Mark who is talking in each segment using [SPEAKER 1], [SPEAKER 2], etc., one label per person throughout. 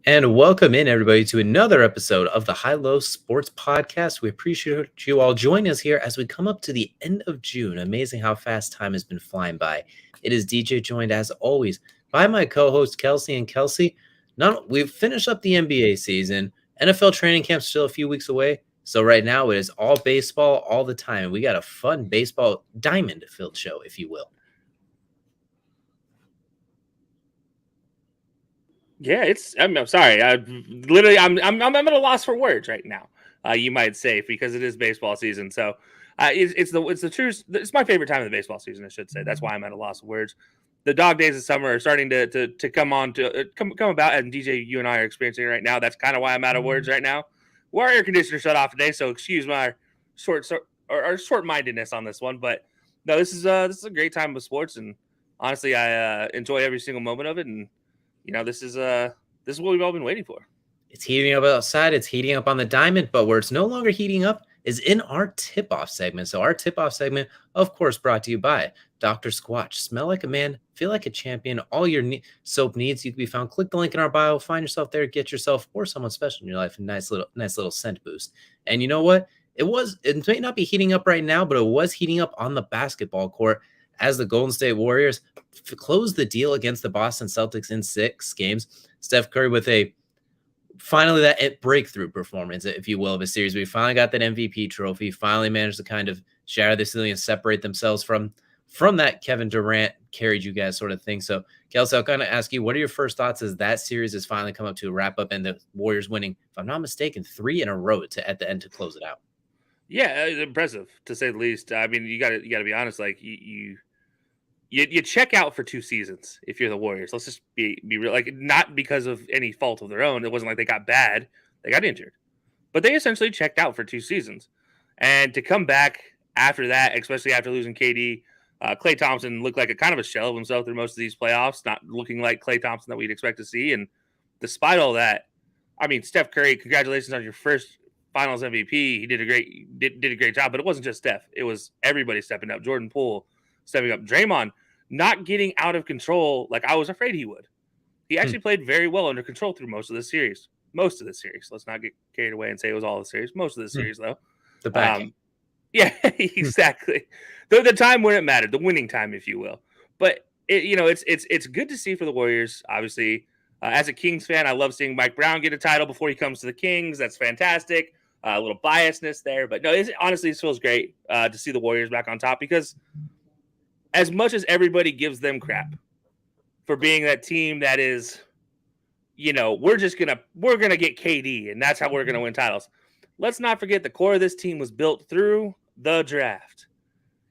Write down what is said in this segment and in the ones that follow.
[SPEAKER 1] And welcome in, everybody, to another episode of the High Low Sports Podcast. We appreciate you all joining us here as we come up to the end of June. Amazing how fast time has been flying by. It is DJ joined, as always, by my co-host Kelcey. And Kelcey, we've finished up the NBA season. NFL training camp's still a few weeks away. So right now it is all baseball all the time. We got a fun baseball diamond-filled show, if you will.
[SPEAKER 2] Yeah, I'm sorry. I'm at a loss for words right now. You might say, because it is baseball season. So it's the truth. It's my favorite time of the baseball season, I should say. That's why I'm at a loss of words. The dog days of summer are starting to come on to come about, and DJ, you and I are experiencing it right now. That's kind of why I'm out of words right now. Well, our air conditioner shut off today, so excuse my short-mindedness on this one. But no, this is a great time of sports, and honestly, I enjoy every single moment of it. And this is what we've all been waiting for.
[SPEAKER 1] It's heating up outside. It's heating up on the diamond, but where it's no longer heating up is in our tip-off segment. So our tip-off segment, of course, brought to you by Dr. Squatch. Smell like a man, feel like a champion. All your soap needs you can be found. Click the link in our bio. Find yourself there. Get yourself or someone special in your life a nice little scent boost. And you know what? It may not be heating up right now, but it was heating up on the basketball court as the Golden State Warriors closed the deal against the Boston Celtics in 6 games. Steph Curry with finally that breakthrough performance, if you will, of a series. We finally got that MVP trophy, finally managed to kind of shatter the ceiling and separate themselves from that Kevin Durant carried you guys sort of thing. So, Kelcey, I'll kind of ask you, what are your first thoughts as that series has finally come up to a wrap up and the Warriors winning, if I'm not mistaken, 3 in a row at the end to close it out?
[SPEAKER 2] Yeah, impressive to say the least. I mean, you got to be honest. Like you check out for 2 seasons if you're the Warriors. Let's just be real. Like, not because of any fault of their own. It wasn't like they got bad. They got injured. But they essentially checked out for 2 seasons. And to come back after that, especially after losing KD, Klay Thompson looked like a kind of a shell of himself through most of these playoffs, not looking like Klay Thompson that we'd expect to see. And despite all that, I mean, Steph Curry, congratulations on your first Finals MVP. He did a great job, but it wasn't just Steph. It was everybody stepping up. Jordan Poole stepping up. Draymond not getting out of control like I was afraid he would. He actually played very well under control through most of the series. Let's not get carried away and say it was all the series. Most of the series, though.
[SPEAKER 1] The back.
[SPEAKER 2] Yeah, exactly. The time when it mattered, the winning time, if you will. But it's good to see for the Warriors. Obviously, as a Kings fan, I love seeing Mike Brown get a title before he comes to the Kings. That's fantastic. A little biasness there, but no, honestly, it feels great to see the Warriors back on top, because as much as everybody gives them crap for being that team that is, we're gonna get KD and that's how we're gonna win titles. Let's not forget the core of this team was built through the draft,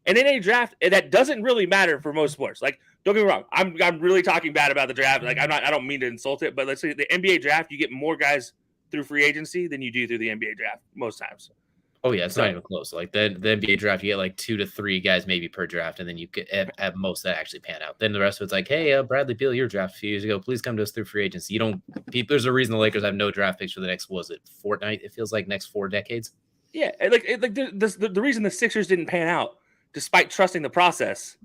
[SPEAKER 2] and in a draft that doesn't really matter for most sports. Like, don't get me wrong, I'm really talking bad about the draft. Like, I don't mean to insult it, but let's say the NBA draft, you get more guys through free agency than you do through the NBA draft most times.
[SPEAKER 1] Oh, yeah, it's not even close. Like, the NBA draft, you get like 2 to 3 guys maybe per draft, and then you get at most that actually pan out. Then the rest of it's like, hey, Bradley Beal, your draft a few years ago, please come to us through free agency. There's a reason the Lakers have no draft picks for the next, fortnight? It feels like next 4 decades.
[SPEAKER 2] Yeah, the reason the Sixers didn't pan out, despite trusting the process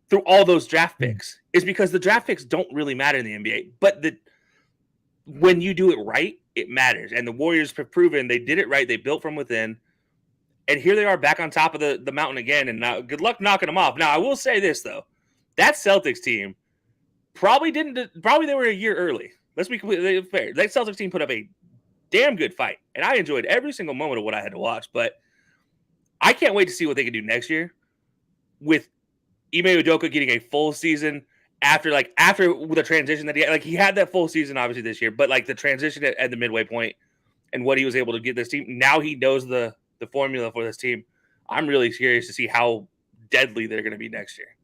[SPEAKER 2] through all those draft picks, is because the draft picks don't really matter in the NBA. But when you do it right, it matters. And the Warriors have proven they did it right. They built from within. And here they are back on top of the mountain again. And now, good luck knocking them off. Now, I will say this, though. That Celtics team probably they were a year early. Let's be completely fair. That Celtics team put up a damn good fight. And I enjoyed every single moment of what I had to watch. But I can't wait to see what they can do next year with Ime Udoka getting a full season after the transition that he had that full season, obviously, this year. But, like, the transition at the midway point and what he was able to get this team. Now he knows the formula for this team. I'm really curious to see how deadly they're going to be next year.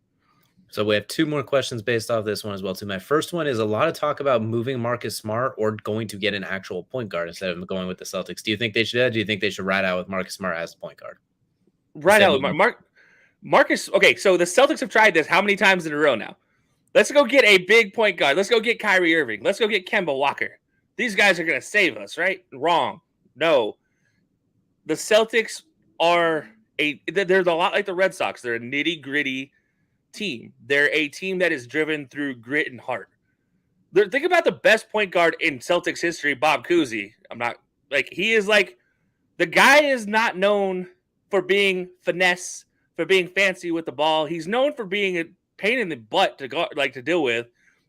[SPEAKER 1] So we have 2 more questions based off this one as well, too. My first one is a lot of talk about moving Marcus Smart or going to get an actual point guard instead of going with the Celtics. Do you think they should? Do you think they should ride out with Marcus Smart as the point guard?
[SPEAKER 2] Right out with Marcus. Okay, so the Celtics have tried this how many times in a row now? Let's go get a big point guard. Let's go get Kyrie Irving. Let's go get Kemba Walker. These guys are going to save us, right? Wrong. No. The Celtics they're a lot like the Red Sox. They're a nitty-gritty team. They're a team that is driven through grit and heart. Think about the best point guard in Celtics history, Bob Cousy. He is like, the guy is not known for being finesse, for being fancy with the ball. He's known for being a pain in the butt to deal with,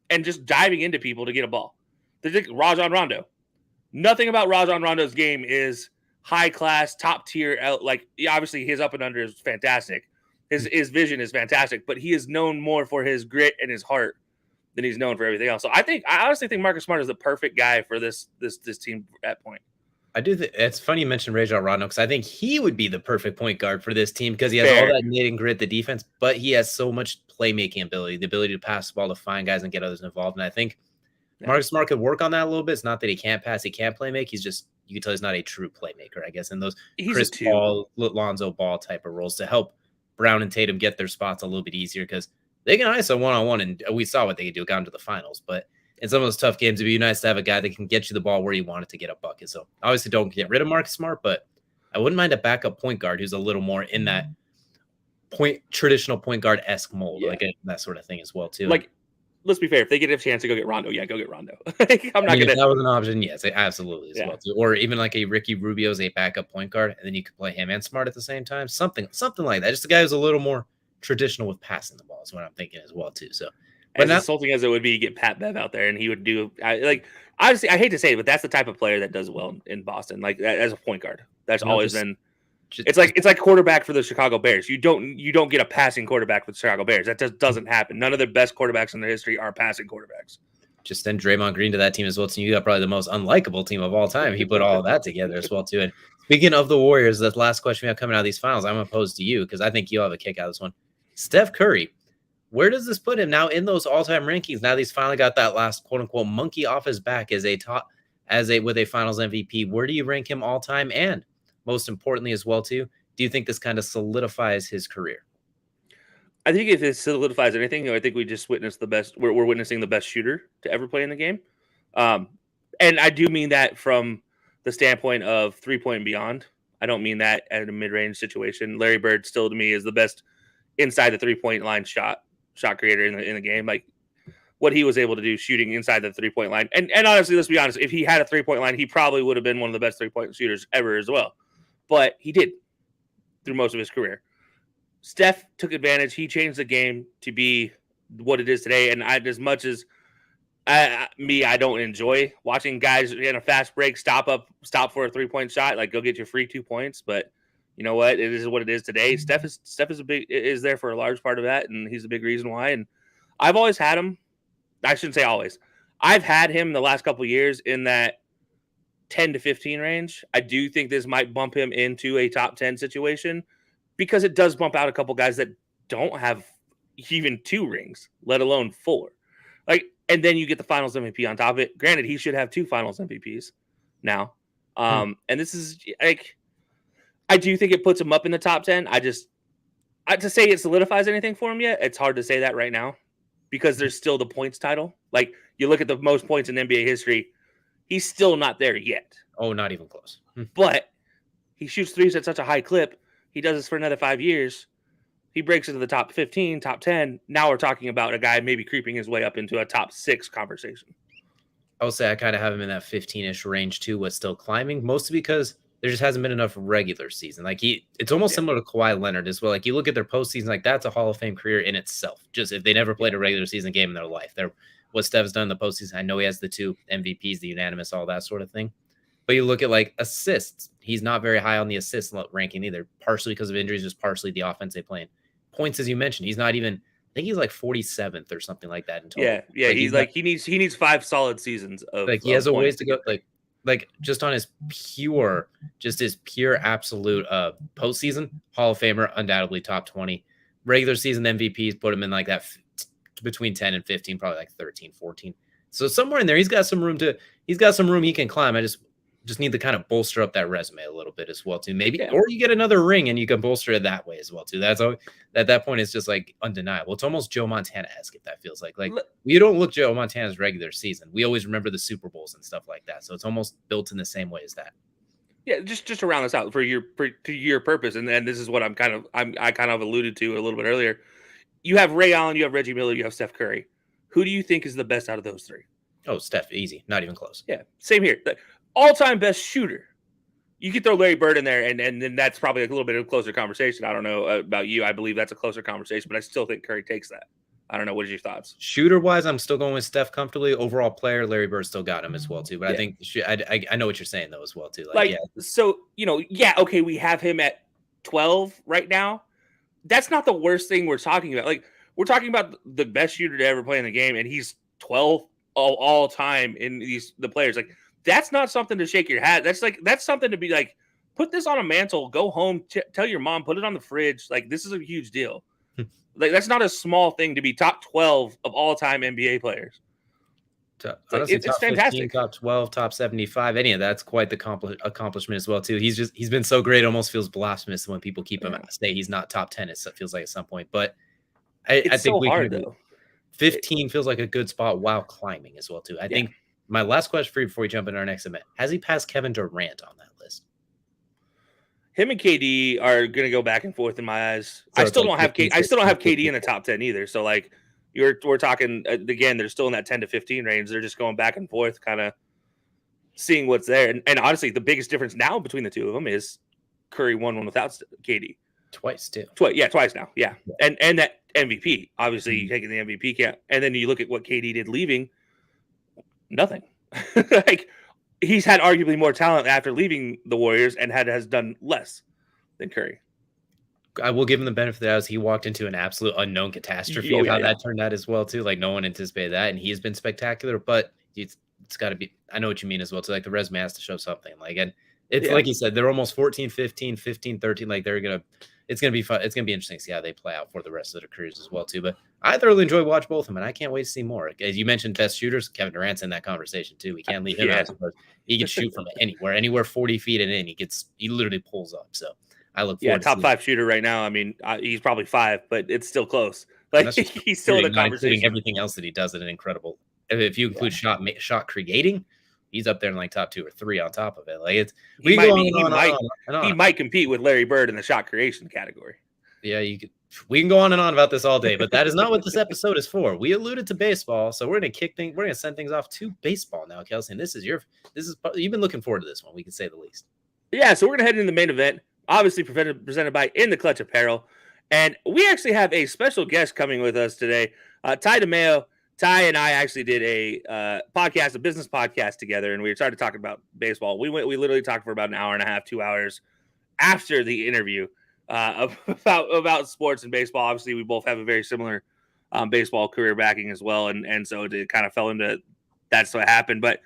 [SPEAKER 2] and just diving into people to get a ball. There's like Rajon Rondo. Nothing about Rajon Rondo's game is high class, top tier. Like, obviously his up and under is fantastic. His vision is fantastic, but he is known more for his grit and his heart than he's known for everything else. So I honestly think Marcus Smart is the perfect guy for this team at point.
[SPEAKER 1] I do think it's funny you mentioned Rajon Rondo, because I think he would be the perfect point guard for this team, because he has all that knit and grit, the defense, but he has so much playmaking ability, the ability to pass the ball to find guys and get others involved. And I think Marcus Smart could work on that a little bit. It's not that he can't pass, he can't play make. He's just, you can tell he's not a true playmaker, I guess, in those Chris Paul, Lonzo Ball type of roles to help Brown and Tatum get their spots a little bit easier, because they can ISO one-on-one, and we saw what they could do, got into the finals. But in some of those tough games, it'd be nice to have a guy that can get you the ball where you want it to get a bucket. So obviously don't get rid of Marcus Smart, but I wouldn't mind a backup point guard who's a little more in that traditional point guard-esque mold, like that sort of thing as well, too.
[SPEAKER 2] Like, let's be fair. If they get a chance to go get Rondo, go get Rondo. If that
[SPEAKER 1] was an option, yes, absolutely as well, too. Or even like a Ricky Rubio's a backup point guard, and then you could play him and Smart at the same time. Something like that. Just a guy who's a little more traditional with passing the ball is what I'm thinking as well, too. So,
[SPEAKER 2] but as insulting as it would be to get Pat Bev out there and he would do, obviously, I hate to say it, but that's the type of player that does well in Boston, like as a point guard. That's always been. It's like quarterback for the Chicago Bears. You don't get a passing quarterback for the Chicago Bears. That just doesn't happen. None of their best quarterbacks in their history are passing quarterbacks.
[SPEAKER 1] Just send Draymond Green to that team as well. So you got probably the most unlikable team of all time. He put all of that together as well, too. And speaking of the Warriors, the last question we have coming out of these finals, I'm going to pose to you, because I think you'll have a kick out of this one. Steph Curry, where does this put him now in those all-time rankings? Now that he's finally got that last quote-unquote monkey off his back with a finals MVP, where do you rank him all-time? And most importantly as well, too, do you think this kind of solidifies his career?
[SPEAKER 2] I think if it solidifies anything, I think we just witnessed the best. We're witnessing the best shooter to ever play in the game, and I do mean that from the standpoint of 3-point and beyond. I don't mean that at a mid-range situation. Larry Bird still to me is the best inside the 3-point line shot creator in the game. Like what he was able to do shooting inside the 3-point line, and honestly, let's be honest, if he had a 3-point line, he probably would have been one of the best 3-point shooters ever as well. But he did through most of his career. Steph took advantage. He changed the game to be what it is today. And as much as I don't enjoy watching guys in a fast break stop for a 3-point shot, like go get your free 2 points. But you know what? It is what it is today. Steph is there for a large part of that, and he's a big reason why. And I've always had him. I shouldn't say always. I've had him the last couple of years in that 10 to 15 range. I do think this might bump him into a top 10 situation, because it does bump out a couple guys that don't have even 2 rings, let alone 4. And then you get the finals MVP on top of it. Granted, he should have 2 finals MVPs now. And this is like, I do think it puts him up in the top 10. To say it solidifies anything for him yet, it's hard to say that right now, because there's still the points title. Like, you look at the most points in NBA history, he's still not there yet.
[SPEAKER 1] Oh, not even close.
[SPEAKER 2] But he shoots threes at such a high clip. He does this for another 5 years. He breaks into the top 15, top 10. Now we're talking about a guy maybe creeping his way up into a top 6 conversation.
[SPEAKER 1] I will say I kind of have him in that 15-ish range too, but still climbing, mostly because there just hasn't been enough regular season. Like it's almost similar to Kawhi Leonard as well. Like you look at their postseason, like that's a Hall of Fame career in itself. Just if they never played a regular season game in their life, what Steph's done in the postseason. I know he has the 2 MVPs, the unanimous, all that sort of thing. But you look at like assists, he's not very high on the assist ranking either, partially because of injuries, just partially the offense they play in. Points, as you mentioned, he's not even, I think he's like 47th or something like that in total.
[SPEAKER 2] Yeah. He needs 5 solid seasons of
[SPEAKER 1] he has a ways to go. Like just on his pure absolute postseason, Hall of Famer, undoubtedly top 20. Regular season MVPs put him in like that between 10 and 15, probably like 13, 14. So somewhere in there, he's got some room he can climb. I just need to kind of bolster up that resume a little bit as well too. Maybe, or you get another ring and you can bolster it that way as well too. That's all. At that point, it's just like undeniable. It's almost Joe Montana-esque, if that feels like we don't look Joe Montana's regular season. We always remember the Super Bowls and stuff like that. So it's almost built in the same way as that.
[SPEAKER 2] Yeah, just to round this out for your purpose, and this is what I kind of alluded to a little bit earlier. You have Ray Allen, you have Reggie Miller, you have Steph Curry. Who do you think is the best out of those 3?
[SPEAKER 1] Oh, Steph, easy, not even close.
[SPEAKER 2] Yeah, same here. The all-time best shooter. You could throw Larry Bird in there, and then that's probably a little bit of a closer conversation. I don't know about you. I believe that's a closer conversation, but I still think Curry takes that. I don't know. What are your thoughts?
[SPEAKER 1] Shooter-wise, I'm still going with Steph comfortably. Overall player, Larry Bird still got him as well, too. But I think I know what you're saying, though, as well, too.
[SPEAKER 2] Like, so, okay, we have him at 12 right now. That's not the worst thing we're talking about. Like, we're talking about the best shooter to ever play in the game, and he's 12 all time in the players. Like, that's not something to shake your hat. That's something to be like, put this on a mantle, go home, tell your mom, put it on the fridge. Like, this is a huge deal. Like, that's not a small thing to be top 12 of all time NBA players.
[SPEAKER 1] Honestly,
[SPEAKER 2] it's
[SPEAKER 1] top 15,
[SPEAKER 2] fantastic.
[SPEAKER 1] top 12, top 75, any of that's quite the accomplishment as well, too. He's been so great, it almost feels blasphemous when people keep him say he's not top 10. It feels like at some point, but I think
[SPEAKER 2] so hard, though.
[SPEAKER 1] 15 feels like a good spot while climbing as well, too. I think my last question for you before we jump into our next event: has he passed Kevin Durant on that list?
[SPEAKER 2] Him and KD are going to go back and forth in my eyes. So I still don't have KD in the top 10 either. So like we're talking again, they're still in that 10 to 15 range. They're just going back and forth, kind of seeing what's there. And honestly, the biggest difference now between the two of them is Curry won one without KD.
[SPEAKER 1] Twice too.
[SPEAKER 2] Twice now. Yeah. And that MVP, obviously taking the MVP count. And then you look at what KD did leaving, nothing. Like, he's had arguably more talent after leaving the Warriors and has done less than Curry.
[SPEAKER 1] I will give him the benefit of the doubt as he walked into an absolute unknown catastrophe of how that turned out as well, too. Like, no one anticipated that, and he has been spectacular, but it's got to be – I know what you mean as well, too. Like, the resume has to show something. Like, and it's like you said, they're almost 14, 15, 15, 13. Like, they're going to – it's going to be fun. It's going to be interesting to see how they play out for the rest of their careers as well, too. But I thoroughly enjoy watching both of them, and I can't wait to see more. As you mentioned, best shooters, Kevin Durant's in that conversation, too. We can't leave him out. He can shoot from anywhere 40 feet and in. He literally pulls up, so – I look forward to
[SPEAKER 2] top 5 shooter right now. I mean, he's probably 5, but it's still close. Like, he's still in the conversation.
[SPEAKER 1] Including everything else that he does at an incredible. If you include shot creating, he's up there in like top 2 or 3 on top of it. Like
[SPEAKER 2] he might compete with Larry Bird in the shot creation category.
[SPEAKER 1] Yeah, we can go on and on about this all day, but that is not what this episode is for. We alluded to baseball, so we're gonna send things off to baseball now, Kelcey. And you've been looking forward to this one, we can say the least.
[SPEAKER 2] Yeah, so we're gonna head into the main event. Obviously presented by In the Clutch Apparel. And we actually have a special guest coming with us today, Ti De Meo. Ty and I actually did a podcast, a business podcast together, and we started talking about baseball. We literally talked for about an hour and a half, 2 hours after the interview about sports and baseball. Obviously, we both have a very similar baseball career backing as well, and so it kind of fell into that's what happened. But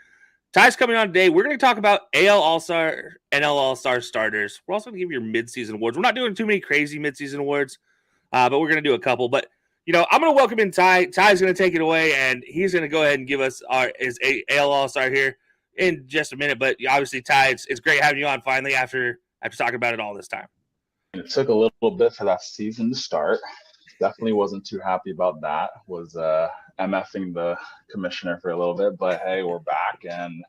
[SPEAKER 2] Ty's coming on today. We're going to talk about AL All-Star, NL All-Star starters. We're also going to give you your midseason awards. We're not doing too many crazy midseason awards, but we're going to do a couple. But, I'm going to welcome in Ty. Ty's going to take it away, and he's going to go ahead and give us his AL All-Star here in just a minute. But obviously, Ty, it's great having you on finally after talking about it all this time.
[SPEAKER 3] It took a little bit for that season to start. Definitely wasn't too happy about that. Was MFing the commissioner for a little bit, but hey, we're back and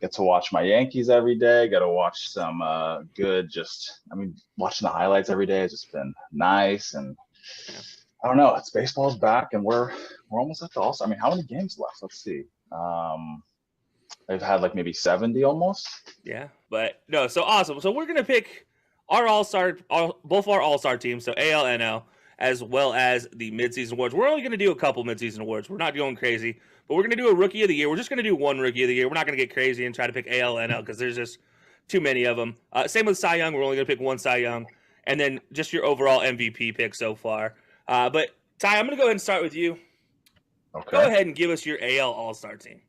[SPEAKER 3] get to watch my Yankees every day. Got to watch some watching the highlights every day has just been nice. And I don't know, baseball's back and we're almost at the All-Star. I mean, how many games left? Let's see. They've had like maybe 70 almost.
[SPEAKER 2] Yeah, but no, so awesome. So we're gonna pick our both our All-Star teams, so AL, NL, as well as the midseason awards. We're only going to do a couple midseason awards. We're not going crazy, but we're going to do a Rookie of the Year. We're just going to do one Rookie of the Year. We're not going to get crazy and try to pick AL, NL because there's just too many of them. Same with Cy Young. We're only going to pick one Cy Young, and then just your overall MVP pick so far. But Ty, I'm going to go ahead and start with you.
[SPEAKER 3] Okay.
[SPEAKER 2] Go ahead and give us your AL All-Star team.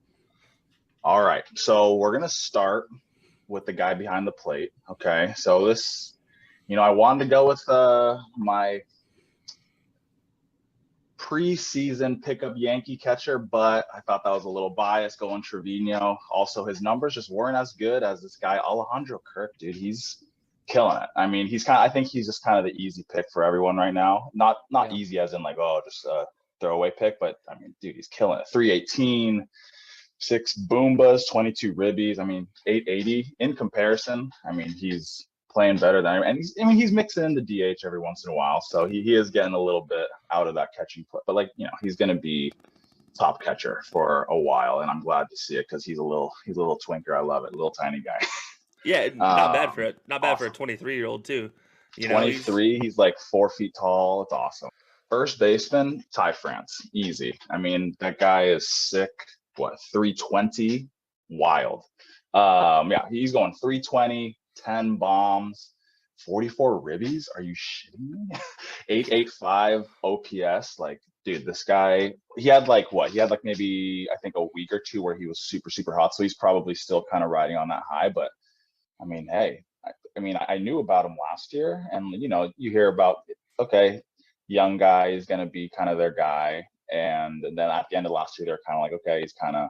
[SPEAKER 3] All right. So we're going to start with the guy behind the plate. Okay. So this, I wanted to go with my preseason pickup Yankee catcher, but I thought that was a little biased going Trevino. Also, his numbers just weren't as good as this guy, Alejandro Kirk, dude. He's killing it. I mean, I think he's just kind of the easy pick for everyone right now. Not easy as in like, just a throwaway pick, but I mean, dude, he's killing it. 318, 6 boombas, 22 ribbies. I mean, 880 in comparison. I mean, he's playing better than him. And he's mixing in the DH every once in a while. So he is getting a little bit out of that catching play. But he's going to be top catcher for a while, and I'm glad to see it because he's a little twinker. I love it, little tiny guy.
[SPEAKER 2] Yeah, not bad for
[SPEAKER 3] awesome.
[SPEAKER 2] a 23-year-old too.
[SPEAKER 3] 23, he's like 4 feet tall. It's awesome. First baseman, Ty France, easy. I mean, that guy is sick. What, 320? Wild. Yeah, he's going 320, 10 bombs, 44 ribbies. Are you shitting me? 885 OPS. Like, dude, this guy, he had like what? He had like maybe I think a week or two where he was super, super hot. So he's probably still kind of riding on that high. But I mean, hey, I knew about him last year, and you hear about, okay, young guy is going to be kind of their guy, and then at the end of last year, they're kind of like, okay, he's kind of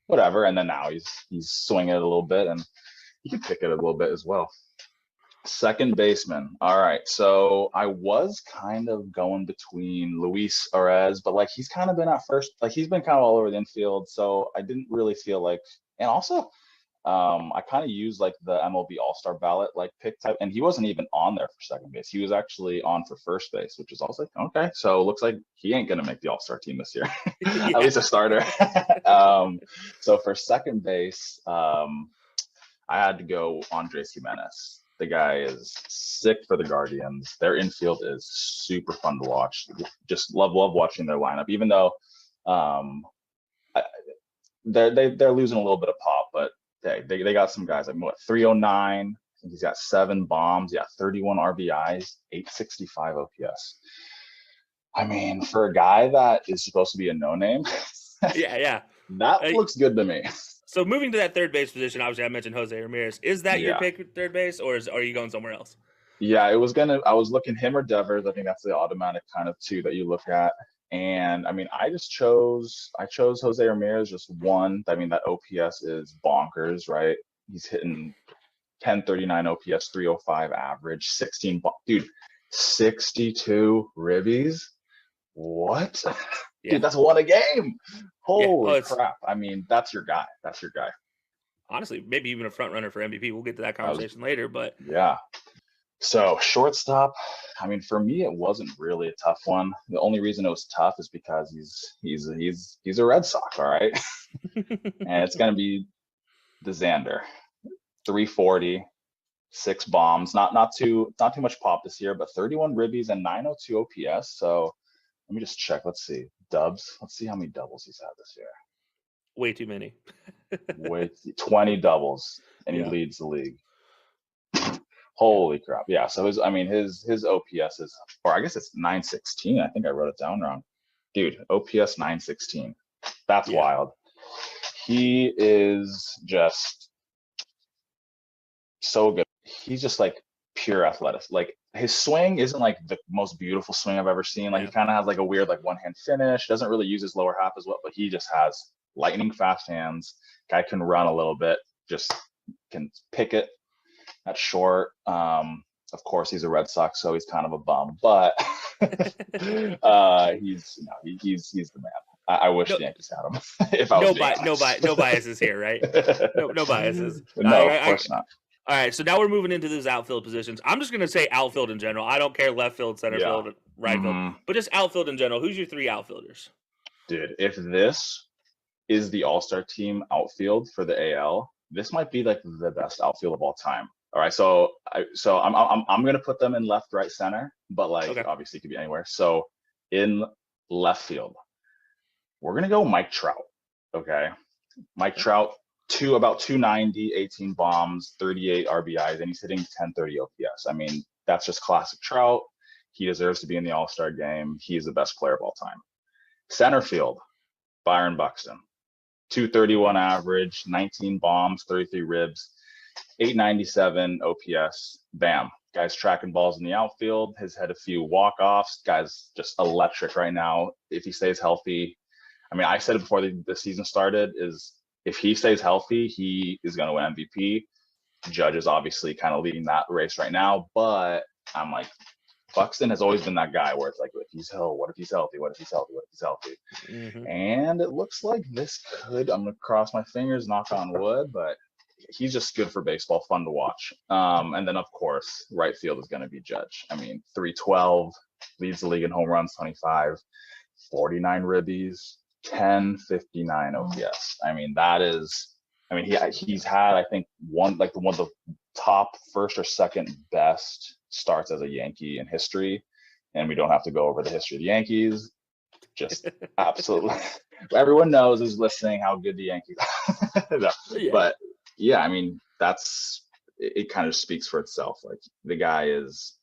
[SPEAKER 3] whatever, and then now he's swinging it a little bit, and he can pick it a little bit as well. Second baseman. All right, so I was kind of going between Luis Arez, but like he's kind of been at first, like he's been kind of all over the infield, so I didn't really feel like, and also I kind of used like the MLB All-Star ballot like pick type, and he wasn't even on there for second base. He was actually on for first base, which is also like, okay, so it looks like he ain't gonna make the All-Star team this year, at least a starter. So for second base, I had to go Andres Jimenez. The guy is sick for the Guardians. Their infield is super fun to watch. Just love watching their lineup, even though they're losing a little bit of pop, but they got some guys like what, 309. He's got 7 bombs. Yeah, 31 RBIs, 865 OPS. I mean, for a guy that is supposed to be a no-name,
[SPEAKER 2] yeah,
[SPEAKER 3] that looks good to me.
[SPEAKER 2] So moving to that third base position, obviously I mentioned Jose Ramirez. Is that your pick at third base, or are you going somewhere else?
[SPEAKER 3] Yeah, I was looking him or Devers. I think that's the automatic kind of two that you look at. And I mean, I chose Jose Ramirez, just one. I mean, that OPS is bonkers, right? He's hitting 1039 OPS, 305 average, 62 ribbies. What? Yeah. Dude, that's one a game. Holy crap. I mean, that's your guy.
[SPEAKER 2] Honestly, maybe even a front runner for MVP. We'll get to that conversation later, but
[SPEAKER 3] yeah. So shortstop, I mean, for me, it wasn't really a tough one. The only reason it was tough is because he's a Red Sox, all right? And it's going to be the Xander, 340, 6 bombs, not too much pop this year, but 31 ribbies and 902 OPS. So let me just check. Let's see. Dubs. Let's see how many doubles he's had this year.
[SPEAKER 2] Way too many.
[SPEAKER 3] 20 doubles, and he leads the league. Holy crap. Yeah. So his OPS is, or I guess it's 916. I think I wrote it down wrong. Dude, OPS 916. That's wild. He is just so good. He's just like pure athleticism. Like his swing isn't like the most beautiful swing I've ever seen. Like he kind of has like a weird like one-hand finish. Doesn't really use his lower half as well, but he just has lightning fast hands. Guy can run a little bit, just can pick it at short. Of course, he's a Red Sox, so he's kind of a bum, but he's the man. I wish the Yankees had him. If I was
[SPEAKER 2] no biases here, right? No biases.
[SPEAKER 3] No, of course not.
[SPEAKER 2] All right, so now we're moving into those outfield positions. I'm just going to say outfield in general. I don't care left field, center field, right field, but just outfield in general. Who's your 3 outfielders?
[SPEAKER 3] Dude, if this is the All-Star team outfield for the AL, this might be like the best outfield of all time. All right, so I'm gonna put them in left, right, center, but like obviously it could be anywhere. So in left field, we're gonna go Mike Trout. Okay, Mike Trout, about 290, 18 bombs, 38 RBIs, and he's hitting 1030 OPS. I mean, that's just classic Trout. He deserves to be in the All-Star game. He is the best player of all time. Center field, Byron Buxton, 231 average, 19 bombs, 33 ribs, 897 OPS. Bam. Guy's tracking balls in the outfield. Has had a few walk-offs. Guy's just electric right now. If he stays healthy, I mean, I said it before the season started, is if he stays healthy, he is going to win MVP. Judge is obviously kind of leading that race right now, but I'm like, Buxton has always been that guy where it's like, what if he's healthy? Mm-hmm. And it looks like this could, I'm going to cross my fingers, knock on wood, but he's just good for baseball, fun to watch. And then, of course, right field is going to be Judge. I mean, 312, leads the league in home runs, 25, 49 ribbies, 1059 OPS. I mean, that is, I mean, he's had, I think, one of the top first or second best starts as a Yankee in history. And we don't have to go over the history of the Yankees. Just absolutely, everyone knows who's listening how good the Yankees are. No.
[SPEAKER 2] Yeah.
[SPEAKER 3] But yeah, I mean, it kind of speaks for itself. Like, the guy is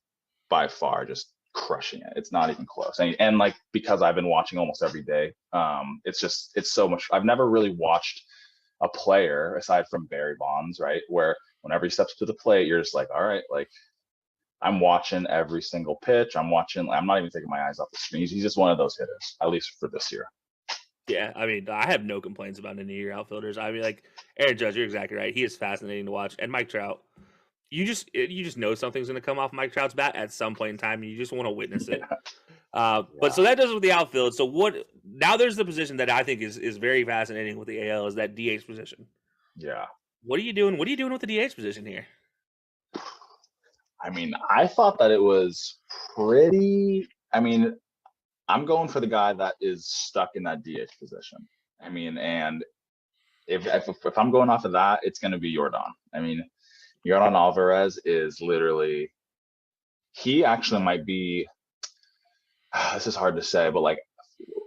[SPEAKER 3] by far just crushing it. It's not even close. And like, because I've been watching almost every day, it's so much. I've never really watched a player aside from Barry Bonds, right, where whenever he steps to the plate, you're just like, all right, like, I'm watching every single pitch. I'm not even taking my eyes off the screen. He's just one of those hitters, at least for this year.
[SPEAKER 2] Yeah, I mean, I have no complaints about any of your outfielders. I mean, like Aaron Judge, you're exactly right. He is fascinating to watch, and Mike Trout. You just know something's going to come off Mike Trout's bat at some point in time, and you just want to witness it. But so that does it with the outfield. So now there's the position that I think is very fascinating with the AL, is that DH position.
[SPEAKER 3] Yeah.
[SPEAKER 2] What are you doing? What are you doing with the DH position here?
[SPEAKER 3] I mean, I thought that it was pretty. I mean, I'm going for the guy that is stuck in that DH position. I mean, and if I'm going off of that, it's going to be Yordan. I mean, Yordan Alvarez is literally, he actually might be, this is hard to say, but like,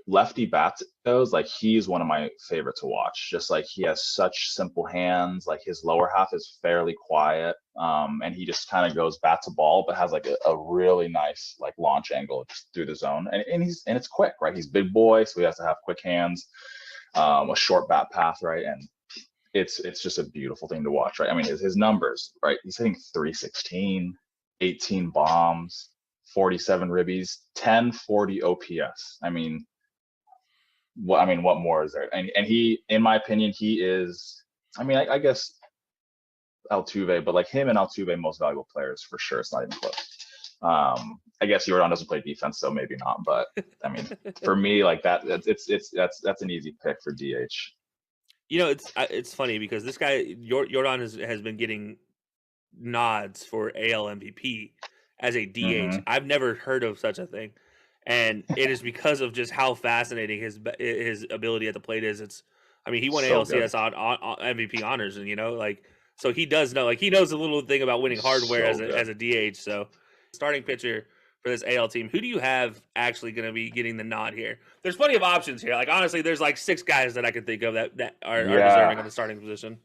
[SPEAKER 3] lefty bats goes, like, he's one of my favorite to watch. Just like, he has such simple hands, like his lower half is fairly quiet, and he just kind of goes bat to ball, but has like a really nice like launch angle just through the zone, and it's quick, right? He's big boy, so he has to have quick hands, a short bat path, right? And it's just a beautiful thing to watch, right? I mean, his numbers, right? He's hitting 316, 18 bombs, 47 ribbies, 1040 OPS. I mean, what more is there? And he, in my opinion, he is, I mean, I guess Altuve, but like, him and Altuve, most valuable players for sure. It's not even close. I guess Yordan doesn't play defense, so maybe not. But I mean, for me, like that's an easy pick for DH.
[SPEAKER 2] You know, it's funny because this guy Yordan has been getting nods for AL MVP as a DH.
[SPEAKER 3] Mm-hmm.
[SPEAKER 2] I've never heard of such a thing, and it is because of just how fascinating his ability at the plate is. I mean, he won
[SPEAKER 3] So
[SPEAKER 2] ALCS on MVP honors, and like, so he does know, like, he knows a little thing about winning hardware as a DH. So, starting pitcher for this AL team, who do you have actually going to be getting the nod here? There's plenty of options here. Like, honestly, there's like 6 guys that I can think of that are deserving of the starting position.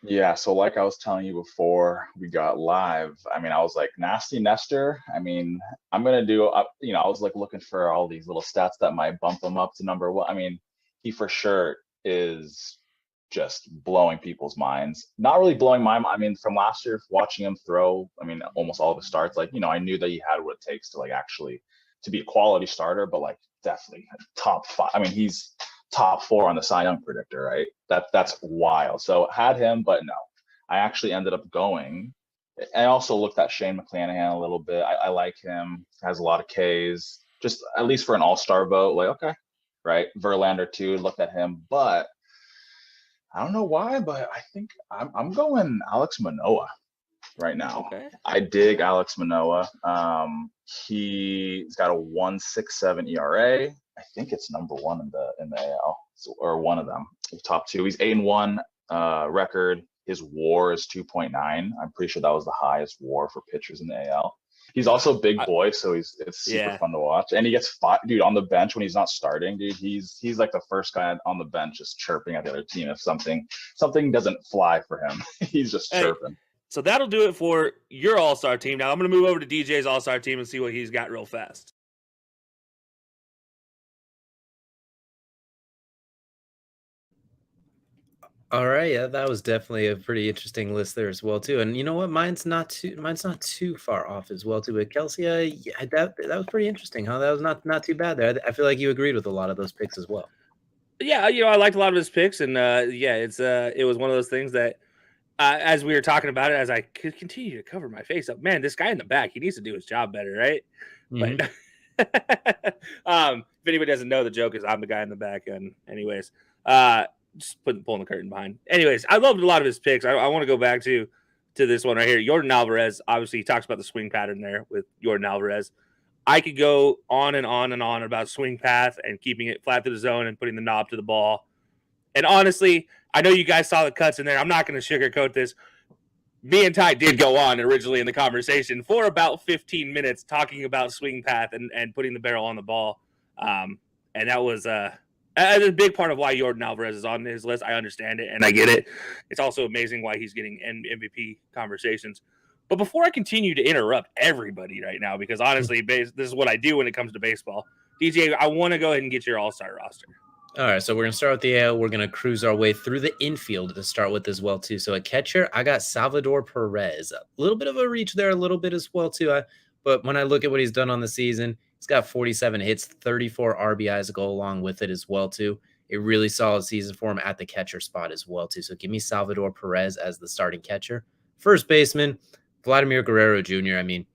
[SPEAKER 3] Yeah, so like I was telling you before we got live, I mean, I was like, Nasty Nestor. I mean, I'm gonna do, I was like looking for all these little stats that might bump him up to number 1. I mean, he for sure is just blowing people's minds. Not really blowing my mind. I mean, from last year, watching him throw, I mean, almost all of his starts, like, I knew that he had what it takes to like actually to be a quality starter, but like definitely top 5. I mean, he's top 4 on the Cy Young predictor, right? That's wild. So had him, but no, I actually ended up going. I also looked at Shane McClanahan a little bit. I like him. Has a lot of Ks. Just at least for an all-star vote, like, okay, right? Verlander too. Looked at him, but I don't know why, but I think I'm going Alex Manoah right now.
[SPEAKER 2] Okay.
[SPEAKER 3] I dig Alex Manoah. He's got a 1.67 ERA. I think it's number 1 in the AL, or one of them, the top 2. He's 8-1 record. His WAR is 2.9. I'm pretty sure that was the highest WAR for pitchers in the AL. He's also a big boy, so it's super fun to watch. And he gets dude, on the bench when he's not starting, dude. He's like the first guy on the bench just chirping at the other team if something doesn't fly for him. He's just chirping.
[SPEAKER 2] So that'll do it for your all-star team. Now I'm going to move over to DJ's all-star team and see what he's got real fast.
[SPEAKER 1] All right, yeah, that was definitely a pretty interesting list there as well too. And you know what, mine's not too far off as well too. But Kelcey, yeah, that was pretty interesting, huh? That was not too bad there. I feel like you agreed with a lot of those picks as well.
[SPEAKER 2] Yeah, I liked a lot of his picks, and it was one of those things that as we were talking about it, as I could continue to cover my face up, man, this guy in the back, he needs to do his job better, right?
[SPEAKER 1] Mm-hmm.
[SPEAKER 2] But if anybody doesn't know, the joke is I'm the guy in the back. And anyways, just pulling the curtain behind. Anyways, I loved a lot of his picks. I want to go back to this one right here. Yordan Alvarez, obviously, he talks about the swing pattern there with Yordan Alvarez. I could go on and on and on about swing path and keeping it flat to the zone and putting the knob to the ball. And honestly, I know you guys saw the cuts in there. I'm not going to sugarcoat this. Me and Ty did go on originally in the conversation for about 15 minutes talking about swing path and putting the barrel on the ball. And that was a big part of why Jordan Alvarez is on his list. I understand it, and I get it. It's also amazing why he's getting MVP conversations. But before I continue to interrupt everybody right now, because honestly, this is what I do when it comes to baseball, DJ, I want to go ahead and get your all-star roster.
[SPEAKER 1] All right, so we're going to start with the AL. We're going to cruise our way through the infield to start with as well, too. So at catcher, I got Salvador Perez. A little bit of a reach there, a little bit as well, too. But when I look at what he's done on the season, he's got 47 hits, 34 RBIs to go along with it as well, too. A really solid season for him at the catcher spot as well, too. So give me Salvador Perez as the starting catcher. First baseman, Vladimir Guerrero Jr. I mean,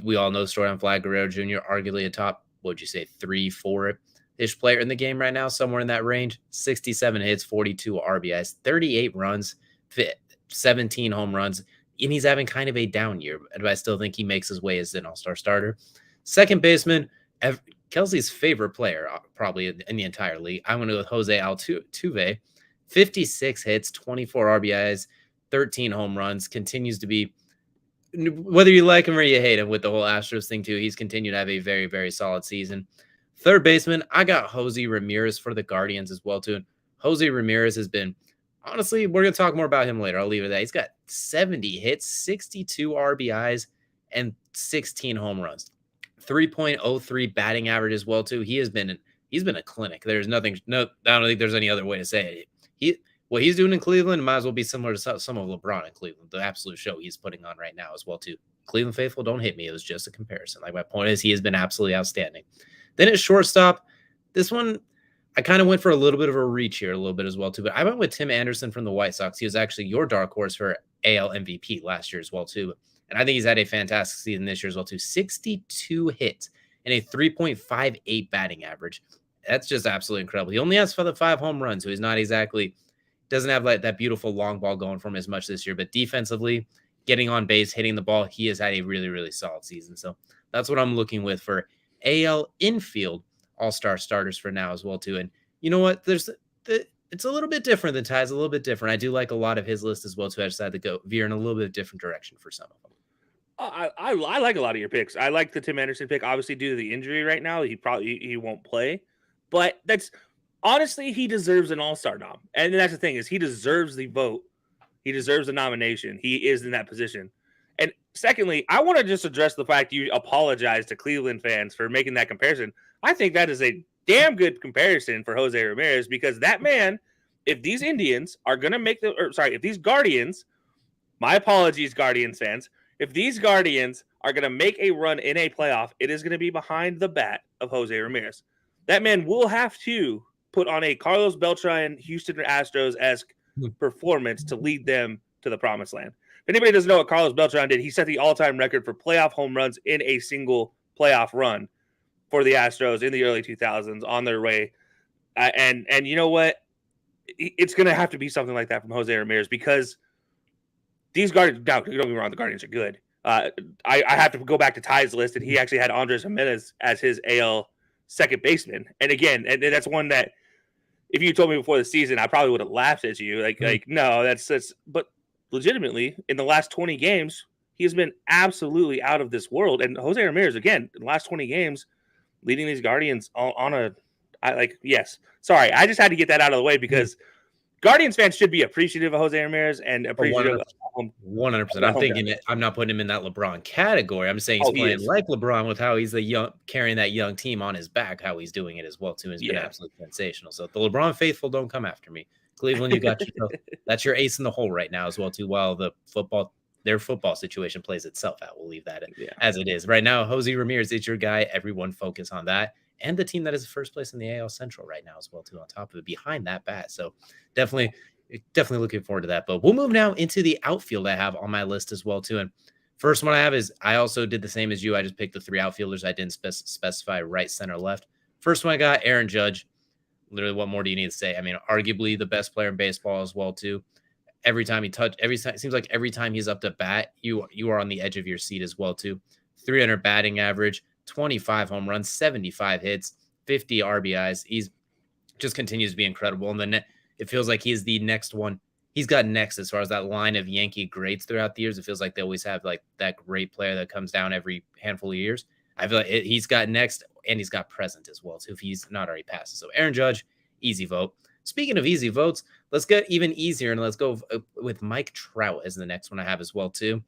[SPEAKER 1] we all know the story on Vlad Guerrero Jr., arguably a top, what'd you say, 3-4-ish player in the game right now, somewhere in that range. 67 hits, 42 RBIs, 38 runs, 17 home runs, and he's having kind of a down year, but I still think he makes his way as an all-star starter. Second baseman, Kelcey's favorite player, probably in the entire league. I'm going to go with Jose Altuve. 56 hits, 24 RBIs, 13 home runs, continues to be, whether you like him or you hate him with the whole Astros thing too, he's continued to have a very, very solid season. Third baseman, I got Jose Ramirez for the Guardians as well too. And Jose Ramirez has been, honestly, we're going to talk more about him later. I'll leave it at that. He's got 70 hits, 62 RBIs, and 16 home runs. 3.03 batting average as well too. He's been a clinic. There's nothing. No, I don't think there's any other way to say it. What he's doing in Cleveland might as well be similar to some of LeBron in Cleveland. The absolute show he's putting on right now as well too. Cleveland faithful, don't hit me. It was just a comparison. Like, my point is, he has been absolutely outstanding. Then at shortstop, this one, I kind of went for a little bit of a reach here a little bit as well too. But I went with Tim Anderson from the White Sox. He was actually your dark horse for AL MVP last year as well too. And I think he's had a fantastic season this year as well too. 62 hits and a 3.58 batting average. That's just absolutely incredible. He only has 5 home runs, so he's not exactly, doesn't have like that beautiful long ball going for him as much this year. But defensively, getting on base, hitting the ball, he has had a really, really solid season. So that's what I'm looking with for AL infield all-star starters for now as well too. And you know what? It's a little bit different than Ty's, a little bit different. I do like a lot of his list as well too. I decided to go veer in a little bit different direction for some of them.
[SPEAKER 2] I like a lot of your picks. I like the Tim Anderson pick. Obviously, due to the injury right now, he won't play. But that's honestly, he deserves an all-star nom. And that's the thing, is he deserves the vote. He deserves the nomination. He is in that position. And secondly, I want to just address the fact you apologize to Cleveland fans for making that comparison. I think that is a damn good comparison for Jose Ramirez, because that man, if these Indians are going to make if these Guardians, my apologies, Guardians fans, if these Guardians are going to make a run in a playoff, it is going to be behind the bat of Jose Ramirez. That man will have to put on a Carlos Beltran, Houston Astros-esque performance to lead them to the promised land. If anybody doesn't know what Carlos Beltran did, he set the all-time record for playoff home runs in a single playoff run for the Astros in the early 2000s on their way. And you know what? It's going to have to be something like that from Jose Ramirez, because these Guardians, don't get me wrong, the Guardians are good. I have to go back to Ty's list, and he actually had Andres Jimenez as his AL second baseman. And again, and that's one that if you told me before the season, I probably would have laughed at you. Like no, that's but legitimately in the last 20 games, he has been absolutely out of this world. And Jose Ramirez, again, in the last 20 games, leading these Guardians yes. Sorry, I just had to get that out of the way, because Guardians fans should be appreciative of Jose Ramirez and appreciative
[SPEAKER 1] 100%. I'm not putting him in that LeBron category. I'm saying he's playing like LeBron with how he's carrying that young team on his back, how he's doing it as well too. It's been absolutely sensational. So the LeBron faithful, don't come after me. Cleveland, you got yourself. That's your ace in the hole right now as well too. While their football situation plays itself out, we'll leave that as it is right now. Jose Ramirez is your guy. Everyone focus on that, and the team that is first place in the AL Central right now as well too. On top of it, behind that bat, so definitely looking forward to that. But we'll move now into the outfield I have on my list as well too. And first one I have is, I also did the same as you. I just picked the 3 outfielders. I didn't specify right, center, left. First one I got Aaron Judge. Literally, what more do you need to say? I mean, arguably the best player in baseball as well too. It seems like every time he's up to bat, you are on the edge of your seat as well too. 300 batting average, 25 home runs, 75 hits, 50 RBIs. He's just continues to be incredible. And then it feels like he's the next one. He's got next as far as that line of Yankee greats throughout the years. It feels like they always have like that great player that comes down every handful of years. I feel like he's got next and he's got present as well, too, if he's not already passed. So Aaron Judge, easy vote. Speaking of easy votes, let's get even easier and let's go with Mike Trout as the next one I have as well, too.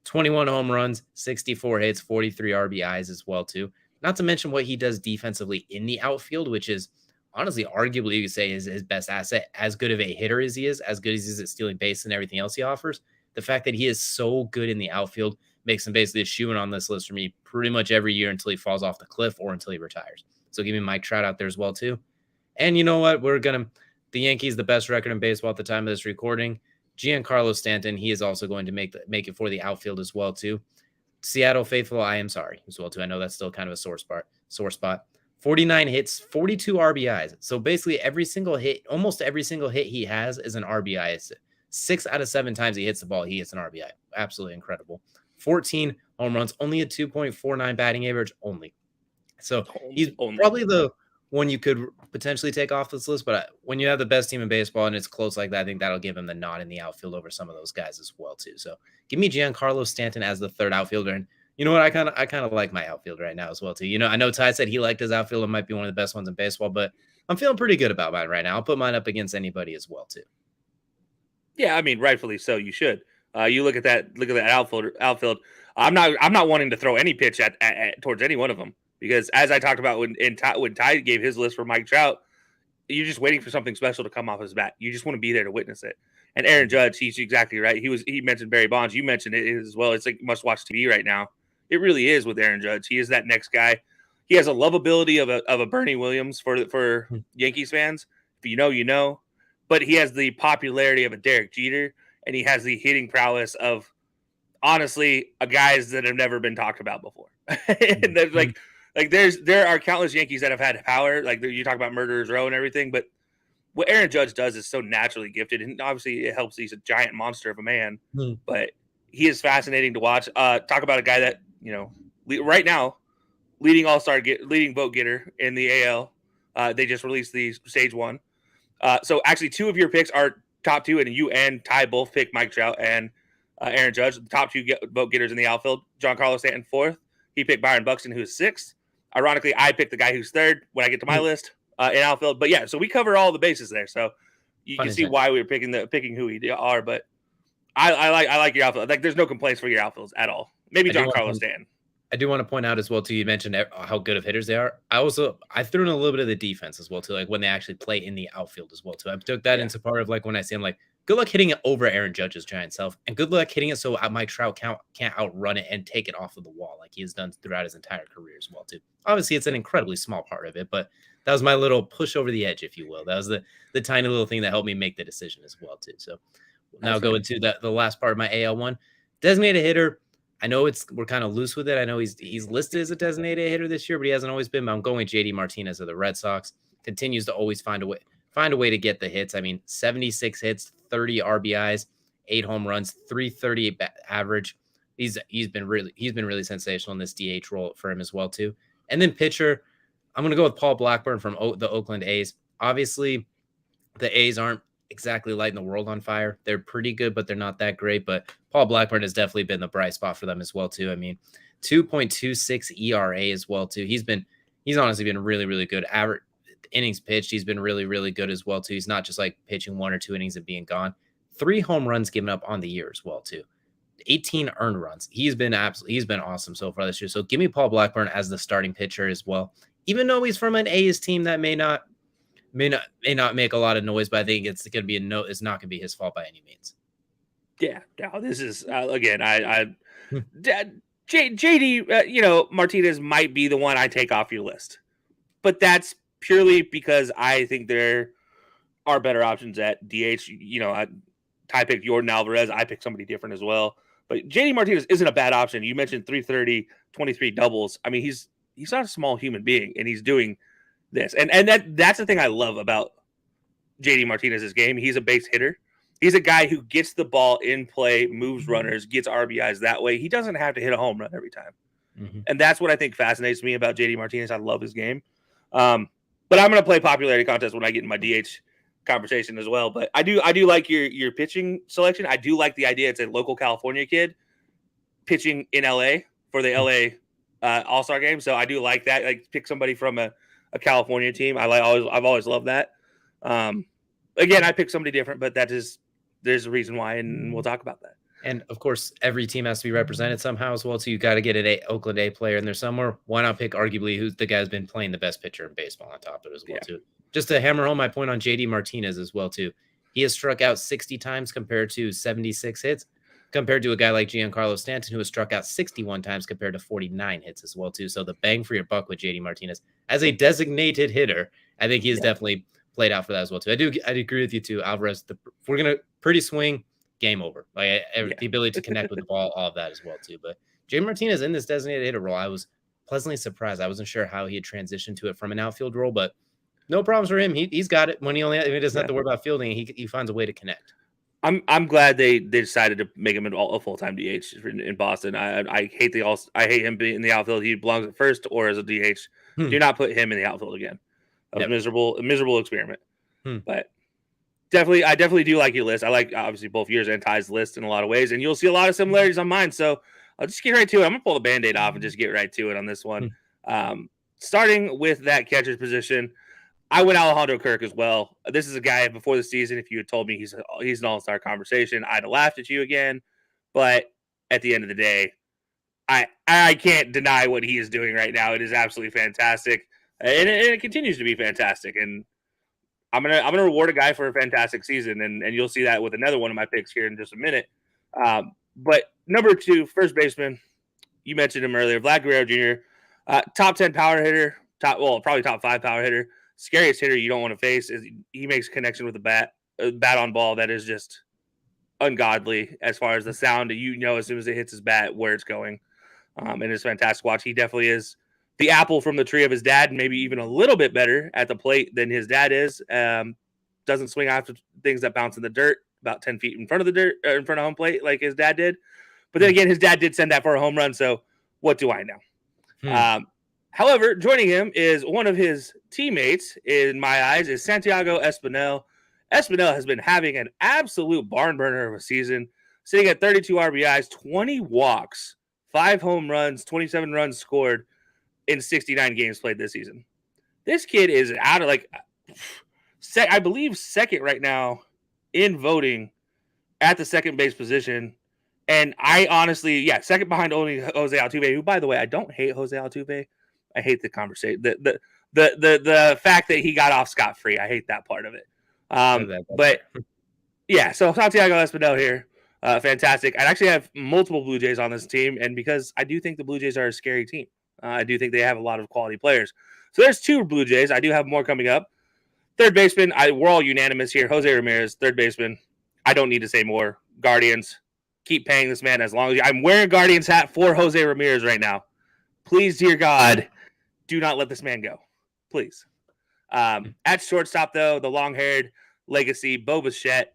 [SPEAKER 1] 21 home runs, 64 hits, 43 RBIs as well, too. Not to mention what he does defensively in the outfield, which is honestly, arguably, you could say is his best asset. As good of a hitter as he is, as good as he is at stealing base and everything else he offers, the fact that he is so good in the outfield makes him basically a shoe-in on this list for me pretty much every year until he falls off the cliff or until he retires. So give me Mike Trout out there as well, too. And you know what? The Yankees, the best record in baseball at the time of this recording. Giancarlo Stanton, he is also going to make it for the outfield as well, too. Seattle faithful, I am sorry as well, too. I know that's still kind of a sore spot. 49 hits, 42 RBIs. So basically almost every single hit he has is an RBI. It's 6 out of 7 times he hits the ball, he hits an RBI. Absolutely incredible. 14 home runs, only a 2.49 batting average only. So he's probably the one you could potentially take off this list, but when you have the best team in baseball and it's close like that, I think that'll give him the nod in the outfield over some of those guys as well, too. So give me Giancarlo Stanton as the third outfielder. And you know what? I kind of like my outfield right now as well, too. You know, I know Ty said he liked his outfield and might be one of the best ones in baseball, but I'm feeling pretty good about mine right now. I'll put mine up against anybody as well, too.
[SPEAKER 2] Yeah, I mean, rightfully so. You should. You look at that outfield. I'm not wanting to throw any pitch at towards any one of them because, as I talked about when Ty gave his list for Mike Trout, you're just waiting for something special to come off his bat. You just want to be there to witness it. And Aaron Judge, he's exactly right. He mentioned Barry Bonds. You mentioned it as well. It's like must-watch TV right now. It really is with Aaron Judge. He is that next guy. He has a lovability of a Bernie Williams for Yankees fans. If you know, you know. But he has the popularity of a Derek Jeter, and he has the hitting prowess of, honestly, guys that have never been talked about before. And there's there are countless Yankees that have had power. Like you talk about Murderers Row and everything, but what Aaron Judge does is so naturally gifted, and obviously it helps. He's a giant monster of a man, but he is fascinating to watch. Talk about a guy that right now leading vote getter in the AL. They just released the stage 1. So actually, 2 of your picks are top 2, and you and Ty both pick Mike Trout and Aaron Judge, the top 2 vote getters in the outfield. Giancarlo Stanton 4th. He picked Byron Buxton, who's 6th. Ironically, I picked the guy who's 3rd when I get to my list in outfield. But yeah, so we cover all the bases there. So you can see why we were picking who we are. But I like your outfield. Like, there's no complaints for your outfields at all. Maybe Giancarlo Stanton.
[SPEAKER 1] I do want to point out as well, too, you mentioned how good of hitters they are. I threw in a little bit of the defense as well, too, like when they actually play in the outfield as well, too. I took that into part of like when I see him, like, good luck hitting it over Aaron Judge's giant self, and good luck hitting it so Mike Trout can't outrun it and take it off of the wall like he has done throughout his entire career as well, too. Obviously, it's an incredibly small part of it, but that was my little push over the edge, if you will. That was the tiny little thing that helped me make the decision as well, too. So now go into the last part of my AL1. Designated hitter. I know we're kind of loose with it. I know he's listed as a designated hitter this year, but he hasn't always been. But I'm going with JD Martinez of the Red Sox. Continues to always find a way to get the hits. I mean, 76 hits, 30 RBIs, 8 home runs, 330 average. He's been really sensational in this DH role for him as well, too. And then pitcher, I'm going to go with Paul Blackburn from the Oakland A's. Obviously, the A's aren't exactly lighting the world on fire. They're pretty good, but they're not that great. But Paul Blackburn has definitely been the bright spot for them as well, too. I mean, 2.26 ERA as well, too. He's honestly been really, really good. Average innings pitched, he's been really, really good as well, too. He's not just like pitching 1 or 2 innings and being gone. 3 home runs given up on the year as well, too. 18 earned runs. He's been awesome so far this year. So give me Paul Blackburn as the starting pitcher as well. Even though he's from an A's team that may not make a lot of noise, but I think it's going to be it's not going to be his fault by any means.
[SPEAKER 2] Yeah, no, this is again, JD, Martinez might be the one I take off your list, but that's purely because I think there are better options at DH. Ty picked Jordan Alvarez. I picked somebody different as well, but JD Martinez isn't a bad option. You mentioned 330, 23 doubles. I mean, he's not a small human being, and he's doing this, and that's the thing I love about JD Martinez's game. He's a base hitter. He's a guy who gets the ball in play, moves runners, gets RBIs that way. He doesn't have to hit a home run every time. And that's what I think fascinates me about JD Martinez. I love his game. But I'm going to play popularity contest when I get in my DH conversation as well. But I do like your pitching selection. I do like the idea it's a local California kid pitching in LA for the LA All-Star game. So I do like that. Like pick somebody from a California team. I've always loved that. Again, I picked somebody different, but there's a reason why, and we'll talk about that.
[SPEAKER 1] And of course, every team has to be represented somehow as well. So you got to get an Oakland A player in there somewhere. Why not pick arguably who's the guy who's been playing the best pitcher in baseball on top of it as well too. Just to hammer home my point on JD Martinez as well too. He has struck out 60 times compared to 76 hits, compared to a guy like Giancarlo Stanton who has struck out 61 times compared to 49 hits as well too. So the bang for your buck with JD Martinez as a designated hitter, I think he has definitely played out for that as well too. I'd agree with you too, Alvarez. If we're gonna pretty swing. Game over. Like the ability to connect with the ball, all of that as well too. But JD Martinez in this designated hitter role, I was pleasantly surprised. I wasn't sure how he had transitioned to it from an outfield role, but no problems for him. He's got it when he doesn't have to worry about fielding. He finds a way to connect.
[SPEAKER 2] I'm glad they decided to make him a full-time DH in Boston. I hate him being in the outfield. He belongs at first or as a DH. Do not put him in the outfield again. A miserable experiment. But I definitely do like your list. I like obviously both yours and Ty's list in a lot of ways, and you'll see a lot of similarities on mine. So I'll just get right to it. I'm gonna pull the Band-Aid off and just get right to it on this one. Starting with that catcher's position, I went Alejandro Kirk as well. This is a guy before the season. If you had told me he's an all-star conversation, I'd have laughed at you again. But at the end of the day, I can't deny what he is doing right now. It is absolutely fantastic, and it continues to be fantastic. And I'm gonna reward a guy for a fantastic season, and you'll see that with another one of my picks here in just a minute. But number 2, first baseman, you mentioned him earlier, Vladimir Guerrero Jr., top 10 power hitter, probably top 5 power hitter, scariest hitter you don't want to face. He makes a connection with the bat on ball that is just ungodly as far as the sound that as soon as it hits his bat where it's going, and it's fantastic to watch. He definitely is the apple from the tree of his dad, maybe even a little bit better at the plate than his dad is. Doesn't swing after things that bounce in the dirt about 10 feet in front of the dirt, in front of home plate like his dad did. But then again, his dad did send that for a home run. So what do I know? However, joining him is one of his teammates, in my eyes, is Santiago Espinel. Espinel has been having an absolute barn burner of a season, sitting at 32 RBIs, 20 walks, 5 home runs, 27 runs scored in 69 games played this season. This kid is out of I believe second right now in voting at the second base position. And I honestly, second behind only Jose Altuve, who, by the way, I don't hate Jose Altuve. I hate the conversation. The fact that he got off scot-free. I hate that part of it. But yeah, so Santiago Espinel here. Fantastic. I actually have multiple Blue Jays on this team, and because I do think the Blue Jays are a scary team. I do think they have a lot of quality players. So there's 2 Blue Jays. I do have more coming up. Third baseman, we're all unanimous here. Jose Ramirez, third baseman. I don't need to say more. Guardians, keep paying this man as long as I'm wearing a Guardians hat for Jose Ramirez right now. Please, dear God, do not let this man go. Please. At shortstop, though, the long-haired legacy, Bo Bichette,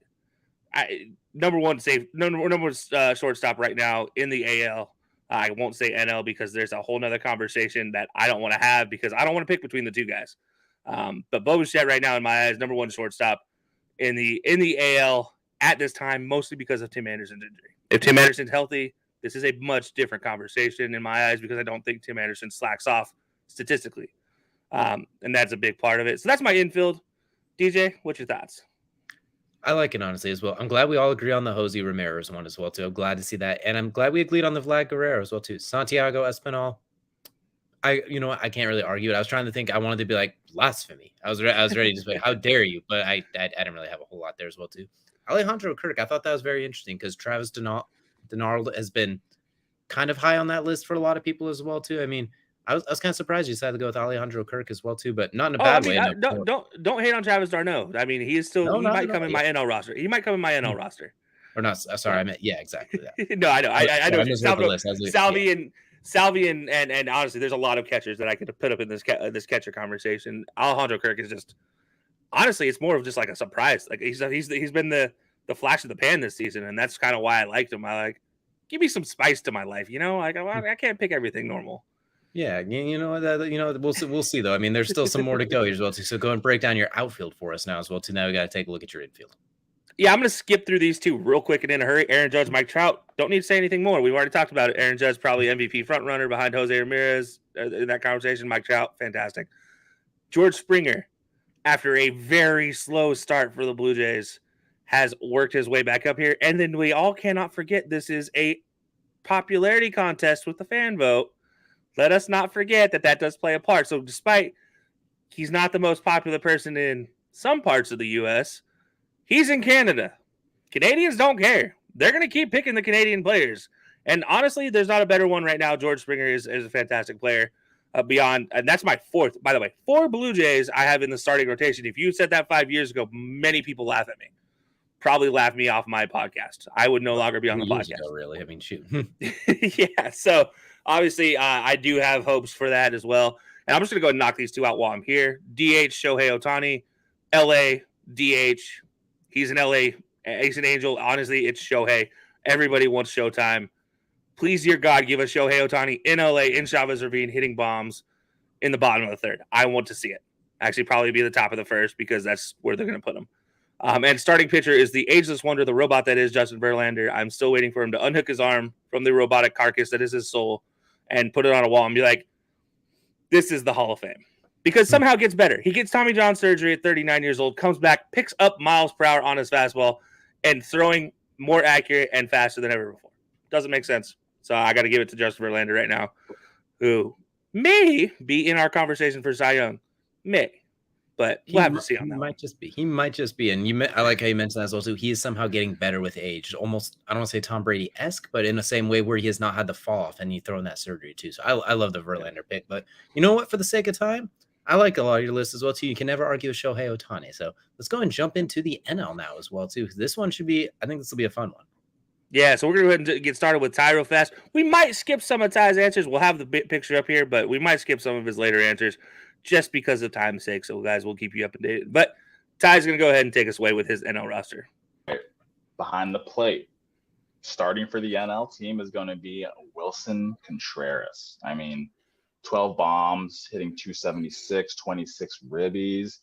[SPEAKER 2] number one shortstop right now in the AL. I won't say NL because there's a whole nother conversation that I don't want to have because I don't want to pick between the two guys. But Bo Bichette right now, in my eyes, number one shortstop in the AL at this time, mostly because of Tim Anderson's injury. If Tim Anderson's healthy, this is a much different conversation in my eyes because I don't think Tim Anderson slacks off statistically. And that's a big part of it. So that's my infield. DJ, what's your thoughts?
[SPEAKER 1] I like it, honestly, as well. I'm glad we all agree on the Jose Ramirez one as well, too. I'm glad to see that. And I'm glad we agreed on the Vlad Guerrero as well, too. Santiago Espinel, I can't really argue it. I was trying to think. I wanted to be like, blasphemy. I was ready to say, how dare you? But I didn't really have a whole lot there as well, too. Alejandro Kirk, I thought that was very interesting because Travis Denard has been kind of high on that list for a lot of people as well, too. I mean, I was kind of surprised you decided to go with Alejandro Kirk as well, too, but not in a bad way.
[SPEAKER 2] Don't hate on Travis d'Arnaud. I mean, he is still he might come in my NL roster. He might come in my NL roster.
[SPEAKER 1] Or not? Sorry, I meant exactly that.
[SPEAKER 2] No, I know. I know. Salvi and honestly, there's a lot of catchers that I could put up in this catcher conversation. Alejandro Kirk is just honestly, it's more of just like a surprise. Like he's been the flash of the pan this season, and that's kind of why I liked him. give me some spice to my life. Like I can't pick everything normal.
[SPEAKER 1] Yeah, we'll see though. I mean, there's still some more to go here as well too. So go and break down your outfield for us now as well too. Now we got to take a look at your infield.
[SPEAKER 2] Yeah, I'm going to skip through these two real quick and in a hurry. Aaron Judge, Mike Trout. Don't need to say anything more. We've already talked about it. Aaron Judge, probably MVP frontrunner behind Jose Ramirez in that conversation. Mike Trout, fantastic. George Springer, after a very slow start for the Blue Jays, has worked his way back up here. And then we all cannot forget this is a popularity contest with the fan vote. Let us not forget that does play a part. So despite he's not the most popular person in some parts of the U.S., he's in Canada. Canadians don't care. They're going to keep picking the Canadian players. And honestly, there's not a better one right now. George Springer is a fantastic player beyond. And that's my fourth, by the way. 4 Blue Jays I have in the starting rotation. If you said that 5 years ago, many people laugh at me. Probably laugh me off my podcast. I would no longer be on the podcast.
[SPEAKER 1] Ago, really? I mean, shoot.
[SPEAKER 2] Yeah. So obviously, I do have hopes for that as well. And I'm just going to go and knock these two out while I'm here. DH, Shohei Ohtani. LA, DH. He's an LA. He's an angel. Honestly, it's Shohei. Everybody wants Showtime. Please, dear God, give us Shohei Ohtani in LA, in Chavez Ravine, hitting bombs in the bottom of the third. I want to see it. Actually, probably be the top of the first because that's where they're going to put him. And starting pitcher is the ageless wonder, the robot that is Justin Verlander. I'm still waiting for him to unhook his arm from the robotic carcass that is his soul and put it on a wall and be like, this is the Hall of Fame. Because somehow it gets better. He gets Tommy John surgery at 39 years old, comes back, picks up miles per hour on his fastball, and throwing more accurate and faster than ever before. Doesn't make sense. So I got to give it to Justin Verlander right now, who may be in our conversation for Cy Young. May. But we'll have to see on that.
[SPEAKER 1] He might just be. And I like how you mentioned that as well too. He is somehow getting better with age. Almost, I don't want to say Tom Brady-esque, but in the same way where he has not had the fall off and he thrown that surgery too. So I love the Verlander pick. But you know what? For the sake of time, I like a lot of your list as well too. You can never argue with Shohei Ohtani. So let's go and jump into the NL now as well too. This one should be, I think this will be a fun one.
[SPEAKER 2] Yeah, so we're going to go ahead and get started with Ty real fast. We might skip some of Ty's answers. We'll have the picture up here, but we might skip some of his later answers just because of time's sake. So, guys, we'll keep you up to date. But Ty's going to go ahead and take us away with his NL roster.
[SPEAKER 3] Behind the plate, starting for the NL team is going to be Wilson Contreras. I mean, 12 bombs, hitting 276, 26 ribbies,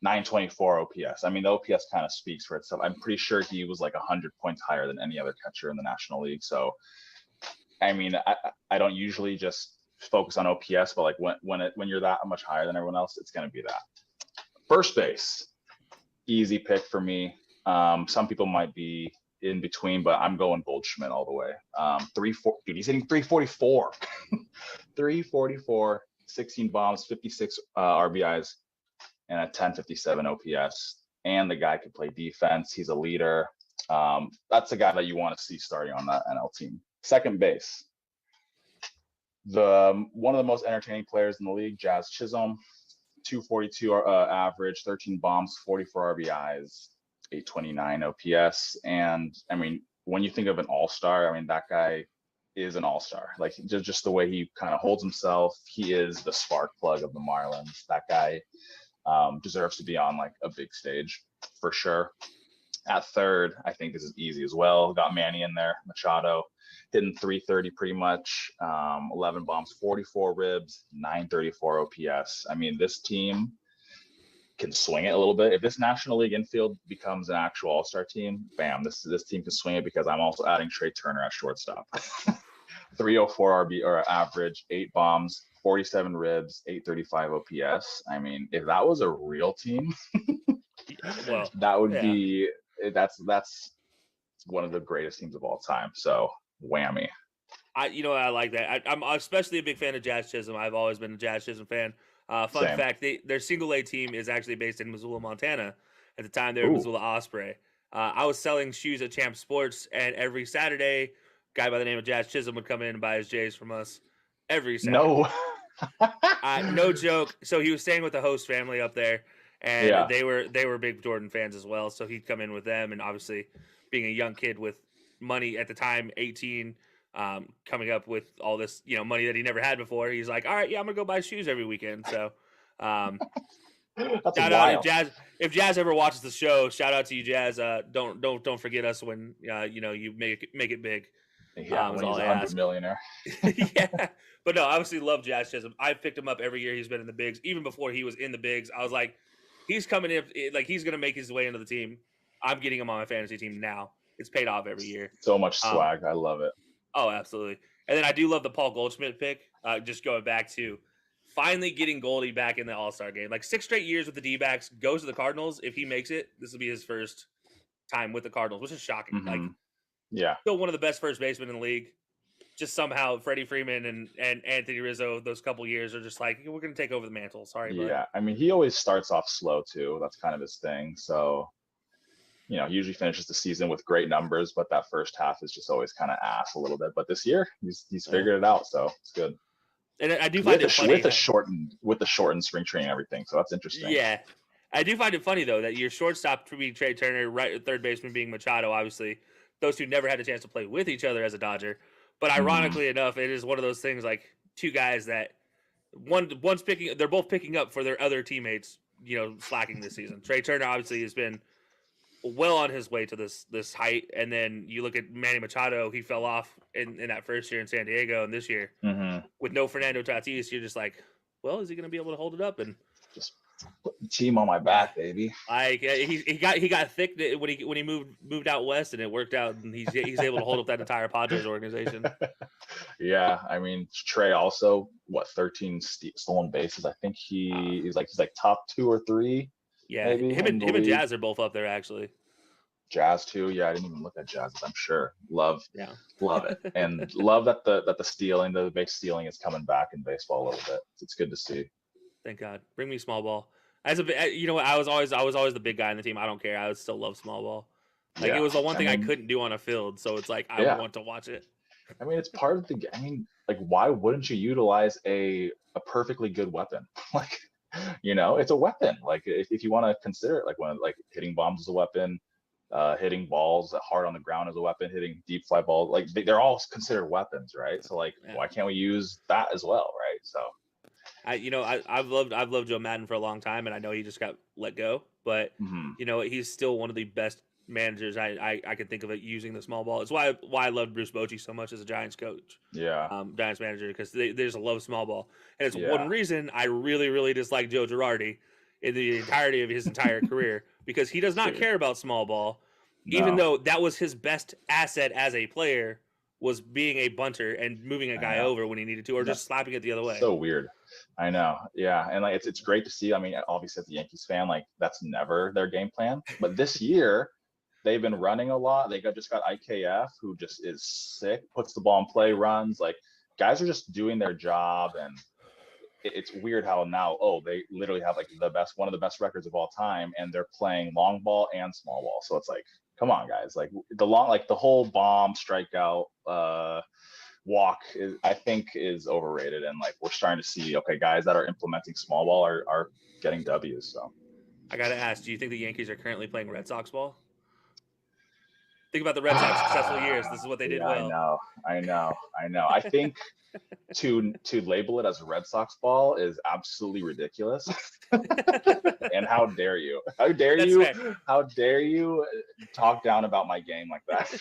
[SPEAKER 3] 924 OPS. I mean, the OPS kind of speaks for itself. I'm pretty sure he was like 100 points higher than any other catcher in the National League. So, I mean, I don't usually just focus on OPS, but like when you're that much higher than everyone else, it's going to be that. First base, easy pick for me. Some people might be in between, but I'm going Goldschmidt all the way. Dude, he's hitting 344, 344, 16 bombs, 56 RBIs, and a 1057 OPS. And the guy could play defense. He's a leader. That's the guy that you want to see starting on that NL team. Second base, one of the most entertaining players in the league, Jazz Chisholm, 242 average, 13 bombs, 44 RBIs, 829 OPS. And I mean, when you think of an all-star, I mean, that guy is an all-star. Like just the way he kind of holds himself, he is the spark plug of the Marlins. That guy deserves to be on like a big stage for sure. At third, I think this is easy as well. Got Manny in there, Machado, hitting 330 pretty much, 11 bombs, 44 ribs, 934 OPS. I mean, this team can swing it a little bit. If this National League infield becomes an actual all-star team, bam, this team can swing it because I'm also adding Trey Turner at shortstop. 304 RB or average, 8 bombs, 47 ribs, 835 OPS. I mean, if that was a real team,
[SPEAKER 2] well,
[SPEAKER 3] that would be that's one of the greatest teams of all time. So whammy.
[SPEAKER 2] I like that. I'm especially a big fan of Jazz Chisholm. I've always been a Jazz Chisholm fan. Fun
[SPEAKER 3] Same.
[SPEAKER 2] fact, their single A team is actually based in Missoula, Montana. At the time, they were Missoula Osprey. I was selling shoes at Champ Sports, and every Saturday, a guy by the name of Jazz Chisholm would come in and buy his J's from us every Saturday.
[SPEAKER 3] No.
[SPEAKER 2] No joke. So he was staying with the host family up there, and they were big Jordan fans as well. So he'd come in with them, and obviously, being a young kid with money at the time, 18, coming up with all this, money that he never had before, he's like, all right, yeah, I'm gonna go buy shoes every weekend. So,
[SPEAKER 3] That's
[SPEAKER 2] shout
[SPEAKER 3] wild.
[SPEAKER 2] out if Jazz ever watches the show. Shout out to you, Jazz. Don't forget us when you make it big.
[SPEAKER 3] Yeah,
[SPEAKER 2] Was
[SPEAKER 3] when he's
[SPEAKER 2] all I
[SPEAKER 3] a 100
[SPEAKER 2] ask.
[SPEAKER 3] millionaire.
[SPEAKER 2] Yeah, but no, I obviously love Jazz Chisholm. I picked him up every year he's been in the bigs. Even before he was in the bigs, I was like, he's coming in, like he's gonna make his way into the team. I'm getting him on my fantasy team now. It's paid off every year.
[SPEAKER 3] So much
[SPEAKER 2] Um,
[SPEAKER 3] swag. I love it.
[SPEAKER 2] oh, absolutely. And then I do love the Paul Goldschmidt pick. Just going back to finally getting Goldie back in the All-Star game. Like 6 straight years with the D-backs, goes to the Cardinals. If he makes it, this will be his first time with the Cardinals, which is shocking. Like,
[SPEAKER 3] Yeah.
[SPEAKER 2] still one of the best first basemen in the league. Just somehow Freddie Freeman and Anthony Rizzo, those couple years are just like, we're going to take over the mantle. Sorry, bud.
[SPEAKER 3] Yeah. I mean, he always starts off slow too. That's kind of his thing. So, he usually finishes the season with great numbers, but that first half is just always kind of ass a little bit. But this year, he's figured it out, so it's good.
[SPEAKER 2] And I do find it funny
[SPEAKER 3] with the shortened spring training and everything. So that's interesting.
[SPEAKER 2] Yeah, I do find it funny though that your shortstop to be Trey Turner, right, third baseman being Machado. Obviously, those two never had a chance to play with each other as a Dodger. But ironically enough, it is one of those things like two guys that they're both picking up for their other teammates, slacking this season. Trey Turner obviously has been well on his way to this height, and then you look at Manny Machado, he fell off in that first year in San Diego, and this year with no Fernando Tatis, you're just like, well, is he going to be able to hold it up? And
[SPEAKER 3] just put the team on my back, baby.
[SPEAKER 2] Like he got thick when he moved out west, and it worked out, and he's able to hold up that entire Padres organization.
[SPEAKER 3] Yeah, I mean Trey also 13 stolen bases. I think he's like top 2 or 3.
[SPEAKER 2] Yeah,
[SPEAKER 3] maybe
[SPEAKER 2] him and Jazz are both up there actually.
[SPEAKER 3] Jazz too. Yeah, I didn't even look at Jazz. I'm sure. Love it, and love that the base stealing is coming back in baseball a little bit. It's good to see.
[SPEAKER 2] Thank God. Bring me small ball. I was always the big guy in the team. I don't care. I would still love small ball. Like it was the one thing I couldn't do on a field, so it's like I want to watch it.
[SPEAKER 3] I mean, it's part of the. I mean, like, why wouldn't you utilize a perfectly good weapon? Like, it's a weapon. Like, if you want to consider it, like hitting bombs is a weapon, hitting balls hard on the ground is a weapon, hitting deep fly balls, like they're all considered weapons, right? So, like, why can't we use that as well, right? So,
[SPEAKER 2] I've loved Joe Madden for a long time, and I know he just got let go, but he's still one of the best managers I can think of it using the small ball. It's why I loved Bruce Bochy so much as a Giants coach.
[SPEAKER 3] Yeah.
[SPEAKER 2] Giants manager, because there's a love small ball. And it's one reason I really, really dislike Joe Girardi in the entirety of his entire career, because he does not care about small ball, even though that was his best asset as a player, was being a bunter and moving a guy over when he needed to, or just slapping it the other way.
[SPEAKER 3] So weird. I know. Yeah. And like it's great to see. I mean, obviously as a Yankees fan, like that's never their game plan. But this year they've been running a lot. They just got IKF, who just is sick, puts the ball in play, runs. Like guys are just doing their job, and it's weird how now, they literally have like one of the best records of all time, and they're playing long ball and small ball. So it's like, come on, guys. Like the whole bomb strikeout walk I think is overrated, and like we're starting to see guys that are implementing small ball are getting W's. So
[SPEAKER 2] I gotta ask, do you think the Yankees are currently playing Red Sox ball? Think about the Red Sox successful years. This is what they did well.
[SPEAKER 3] I know. I think to label it as Red Sox ball is absolutely ridiculous. And how dare you? How dare you talk down about my game like that?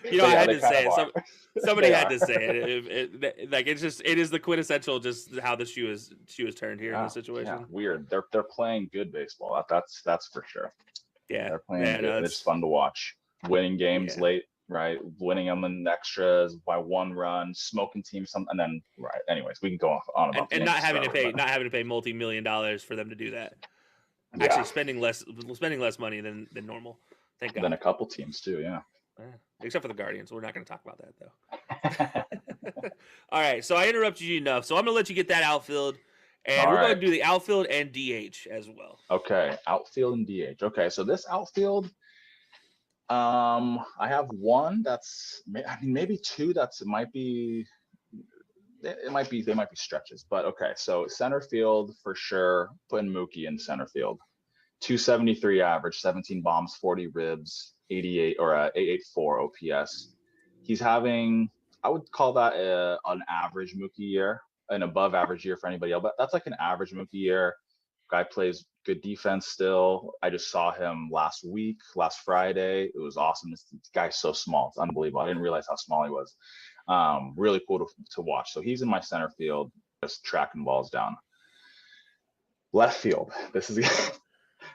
[SPEAKER 2] I had to say it. Somebody had to say it. It is the quintessential just how the shoe is turned here in this situation.
[SPEAKER 3] Yeah, weird. They're playing good baseball. That's for sure.
[SPEAKER 2] Yeah,
[SPEAKER 3] they're playing good. It's fun to watch. Winning games late, right? Winning them in extras by 1 run, smoking teams, and then right. Anyways, we can go on about
[SPEAKER 2] and not having to pay multi-million dollars for them to do that. Actually, spending less money than normal. Thank God.
[SPEAKER 3] Than a couple teams too, yeah.
[SPEAKER 2] Except for the Guardians. We're not going to talk about that though. All right, so I interrupted you enough, so I'm going to let you get that outfield. And we're going to do the outfield and DH as well.
[SPEAKER 3] Okay, outfield and DH. Okay, so this outfield, I have one that's, maybe 2 they might be stretches, but okay. So center field for sure, putting Mookie in center field. 273 average, 17 bombs, 40 ribs, 88 or 884 OPS. He's having, I would call that an average Mookie year. An above average year for anybody else, but that's like an average Mookie year. Guy plays good defense still. I just saw him last Friday. It was awesome. This guy's so small. It's unbelievable. I didn't realize how small he was. Really cool to watch. So he's in my center field, just tracking balls down. Left field. This is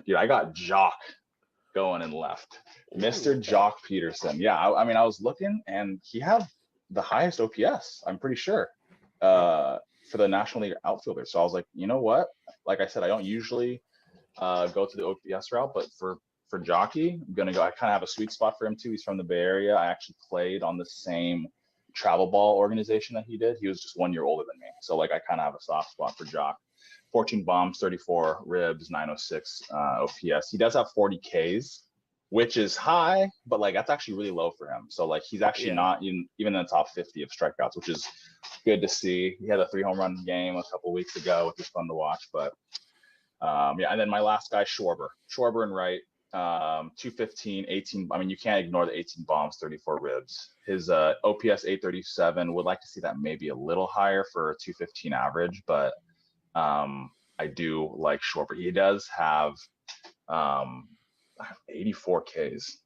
[SPEAKER 3] dude, I got Jock going in left. Mr. Jock Peterson. Yeah, I mean, I was looking and he had the highest OPS, I'm pretty sure, for the National League outfielder. So I was like, you know what? Like I said, I don't usually go to the OPS route, but for Jockey, I'm gonna go. I kind of have a sweet spot for him too. He's from the Bay Area. I actually played on the same travel ball organization that he did. He was just 1 year older than me, so like I kind of have a soft spot for Jock. 14 bombs, 34 ribs, 906 OPS. He does have 40 Ks, which is high, but like that's actually really low for him. So like he's actually not even in the top 50 of strikeouts, which is good to see. He had a 3 home run game a couple weeks ago, which was fun to watch. But yeah, and then my last guy, Schwarber in right, 215, 18. I mean, you can't ignore the 18 bombs, 34 ribs. His OPS 837. Would like to see that maybe a little higher for a 215 average, but I do like Schwarber. He does have 84 Ks.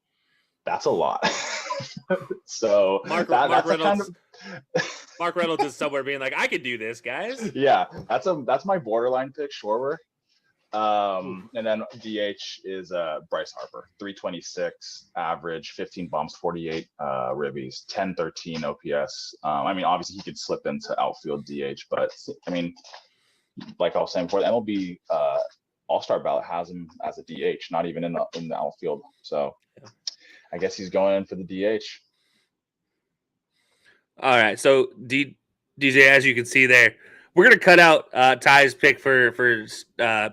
[SPEAKER 3] That's a lot. So
[SPEAKER 2] Mark Reynolds is somewhere being like, I could do this, guys.
[SPEAKER 3] Yeah, that's my borderline pick, Schwarber. And then DH is Bryce Harper, 326 average, 15 bombs, 48 ribbies, 1013 OPS. I mean, obviously he could slip into outfield DH, but I mean, like I was saying before, the MLB All-Star ballot has him as a DH, not even in the outfield. So I guess he's going in for the DH.
[SPEAKER 2] All right, so DJ, as you can see there, we're gonna cut out Ty's pick for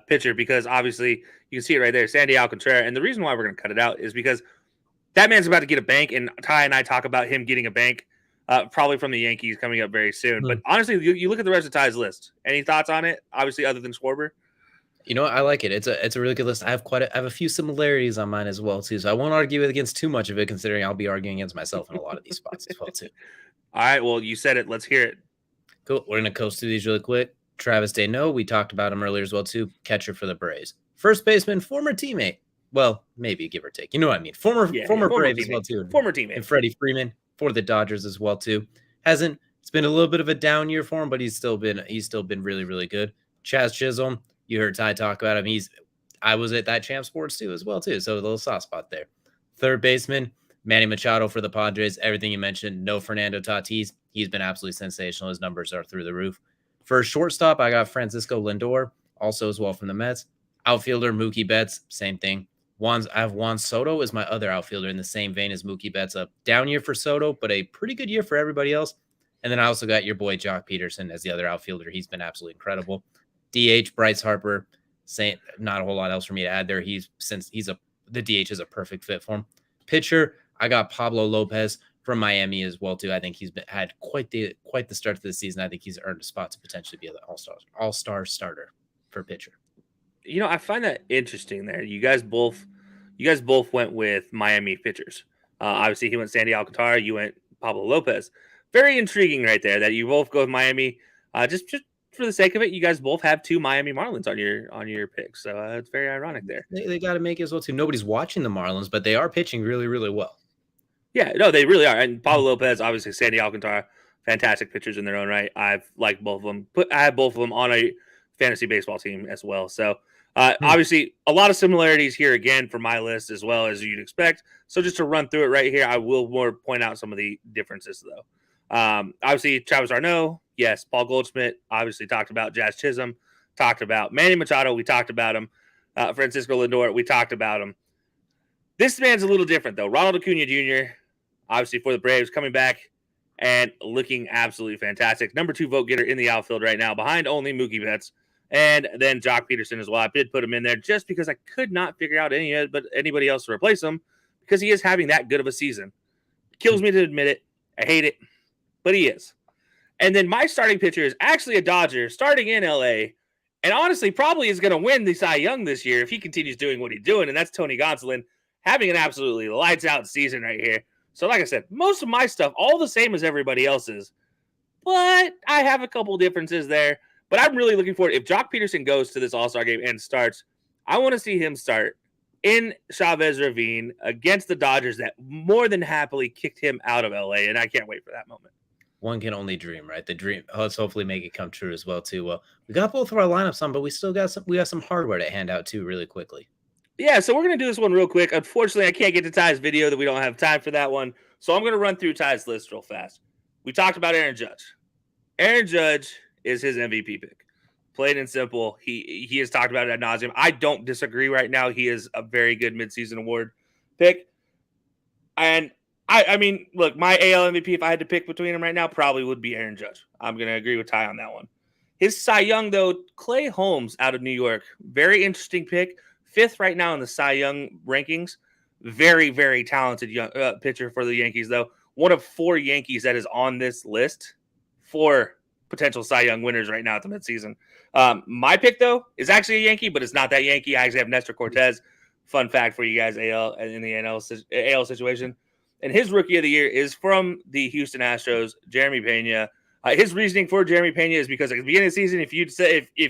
[SPEAKER 2] pitcher because obviously you can see it right there, Sandy Alcantara. And the reason why we're gonna cut it out is because that man's about to get a bank, and Ty and I talk about him getting a bank, probably from the Yankees coming up very soon. But honestly, you look at the rest of Ty's list. Any thoughts on it? Obviously, other than Schwarber.
[SPEAKER 1] You know what? I like it. It's a really good list. I have a few similarities on mine as well too. So I won't argue against too much of it, considering I'll be arguing against myself in a lot of these spots as well too.
[SPEAKER 2] All right. Well, you said it. Let's hear it.
[SPEAKER 1] Cool. We're gonna coast through these really quick. Chavez De Meo, we talked about him earlier as well too. Catcher for the Braves. First baseman, former teammate. Well, maybe give or take. You know what I mean. Former Brave as well too.
[SPEAKER 2] Former teammate.
[SPEAKER 1] And Freddie Freeman for the Dodgers as well too. It's been a little bit of a down year for him, but he's still been really, really good. Chaz Chisholm, you heard Ty talk about him. I was at that Champ Sports too as well too. So a little soft spot there. Third baseman, Manny Machado for the Padres. Everything you mentioned. No Fernando Tatis. He's been absolutely sensational. His numbers are through the roof. For shortstop, I got Francisco Lindor, also as well from the Mets. Outfielder, Mookie Betts, same thing. I have Juan Soto as my other outfielder in the same vein as Mookie Betts. A down year for Soto, but a pretty good year for everybody else. And then I also got your boy Jock Peterson as the other outfielder. He's been absolutely incredible. DH, Bryce Harper. Not a whole lot else for me to add there. The DH is a perfect fit for him. Pitcher, I got Pablo Lopez from Miami as well too. I think he's had quite the start to the season. I think he's earned a spot to potentially be an all-star starter for pitcher.
[SPEAKER 2] You know, I find that interesting there. You guys both went with Miami pitchers. Obviously, he went Sandy Alcantara. You went Pablo Lopez. Very intriguing right there that you both go with Miami. Just for the sake of it, you guys both have 2 Miami Marlins on your picks. So it's very ironic there.
[SPEAKER 1] They got to make it as well too. Nobody's watching the Marlins, but they are pitching really, really well.
[SPEAKER 2] Yeah, no, they really are. And Pablo Lopez, obviously, Sandy Alcantara, fantastic pitchers in their own right. I've liked both of them. I have both of them on a fantasy baseball team as well. So obviously, a lot of similarities here again for my list as well as you'd expect. So just to run through it right here, I will more point out some of the differences though. Obviously, Travis Arnaud, yes. Paul Goldschmidt, obviously talked about. Jazz Chisholm, talked about. Manny Machado, we talked about him. Francisco Lindor, we talked about him. This man's a little different though. Ronald Acuna Jr., obviously for the Braves, coming back and looking absolutely fantastic. Number 2 vote getter in the outfield right now, behind only Mookie Betts. And then Jock Peterson as well. I did put him in there just because I could not figure out anybody else to replace him because he is having that good of a season. Kills me to admit it. I hate it, but he is. And then my starting pitcher is actually a Dodger starting in LA, and honestly probably is going to win the Cy Young this year if he continues doing what he's doing, and that's Tony Gonsolin having an absolutely lights out season right here. So like I said, most of my stuff all the same as everybody else's, but I have a couple differences there. But I'm really looking forward. If Jock Peterson goes to this All-Star game and starts, I want to see him start in Chavez Ravine against the Dodgers that more than happily kicked him out of LA, and I can't wait for that moment.
[SPEAKER 1] One can only dream, right? The dream. Let's hopefully make it come true as well, too. Well, we got both of our lineups on, but we still got some hardware to hand out too, really quickly.
[SPEAKER 2] Yeah, so we're gonna do this one real quick. Unfortunately, I can't get to Ty's video that we don't have time for that one, so I'm gonna run through Ty's list real fast. We talked about Aaron Judge. Aaron Judge is his MVP pick. Plain and simple. He has talked about it ad nauseum. I don't disagree right now. He is a very good midseason award pick. And I mean, look, my AL MVP, if I had to pick between them right now, probably would be Aaron Judge. I'm going to agree with Ty on that one. His Cy Young, though, Clay Holmes out of New York. Very interesting pick. 5th right now in the Cy Young rankings. Very, very talented young pitcher for the Yankees, though. One of 4 Yankees that is on this list for potential Cy Young winners right now at the midseason. My pick, though, is actually a Yankee, but it's not that Yankee. I actually have Nestor Cortez. Fun fact for you guys, AL in the AL situation. And his rookie of the year is from the Houston Astros, Jeremy Pena. His reasoning for Jeremy Pena is because at the beginning of the season, if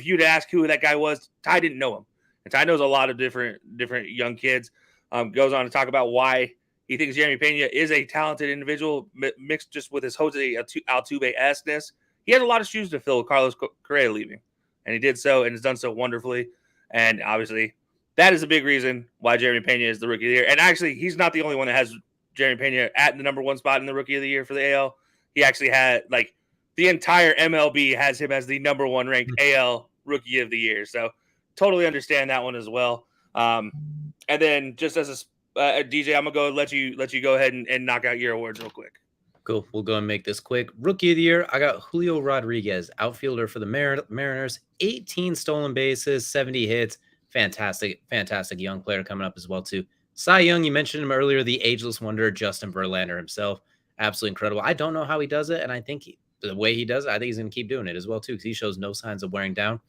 [SPEAKER 2] you'd ask who that guy was, Ty didn't know him. And Ty knows a lot of different young kids. Goes on to talk about why he thinks Jeremy Pena is a talented individual, mixed just with his Jose Altuve-esqueness. He had a lot of shoes to fill with Carlos Correa leaving, and he did so and has done so wonderfully. And obviously, that is a big reason why Jeremy Pena is the rookie of the year. And actually, he's not the only one that has Jeremy Pena at the number 1 spot in the rookie of the year for the AL. He actually had, like, the entire MLB has him as the number 1 ranked AL rookie of the year. So totally understand that one as well. And then just as a DJ, I'm gonna go let you go ahead and knock out your awards real quick.
[SPEAKER 1] Cool. We'll go and make this quick. Rookie of the year, I got Julio Rodriguez, outfielder for the Mariners. 18 stolen bases, 70 hits. Fantastic young player coming up as well too. Cy Young, you mentioned him earlier, the ageless wonder, Justin Verlander himself. Absolutely incredible. I don't know how he does it, and I think the way he does it, I think he's going to keep doing it as well too, because he shows no signs of wearing down.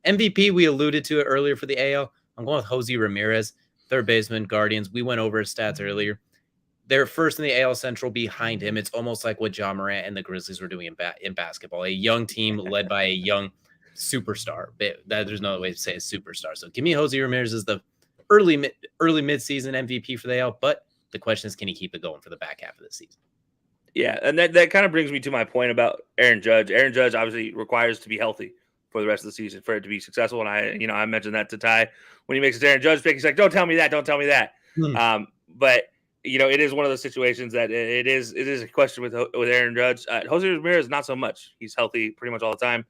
[SPEAKER 1] MVP, we alluded to it earlier for the AL. I'm going with Jose Ramirez, 3rd baseman, Guardians. We went over his stats earlier. They're first in the AL Central behind him. It's almost like what Ja Morant and the Grizzlies were doing in basketball. A young team led by a young superstar. There's no other way to say a superstar. So give me Jose Ramirez as the early mid-season MVP for the AL, but the question is, can he keep it going for the back half of the season?
[SPEAKER 2] Yeah, and that kind of brings me to my point about Aaron Judge. Aaron Judge obviously requires to be healthy for the rest of the season for it to be successful. And I mentioned that to Ty when he makes his Aaron Judge pick. He's like, don't tell me that. But it is one of those situations that it is a question with Aaron Judge. Jose Ramirez, not so much. He's healthy pretty much all the time.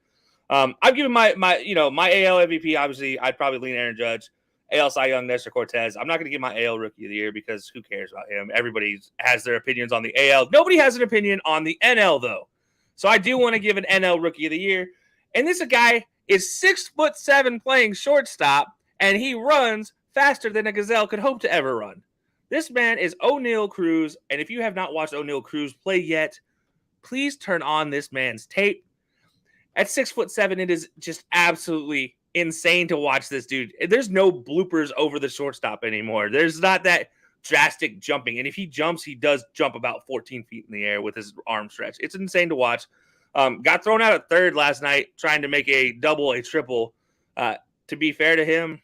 [SPEAKER 2] I've given my AL MVP. Obviously, I'd probably lean Aaron Judge. AL Cy Young, Nestor Cortez. I'm not going to give my AL Rookie of the Year because who cares about him? Everybody has their opinions on the AL. Nobody has an opinion on the NL, though. So I do want to give an NL Rookie of the Year. And this guy is 6'7" playing shortstop, and he runs faster than a gazelle could hope to ever run. This man is O'Neal Cruz, and if you have not watched O'Neal Cruz play yet, please turn on this man's tape. At 6'7", it is just absolutely insane to watch this dude. There's no bloopers over the shortstop anymore. There's not that drastic jumping. And if he jumps, he does jump about 14 feet in the air with his arm stretch. It's insane to watch. Got thrown out at 3rd last night trying to make a double, a triple. To be fair to him,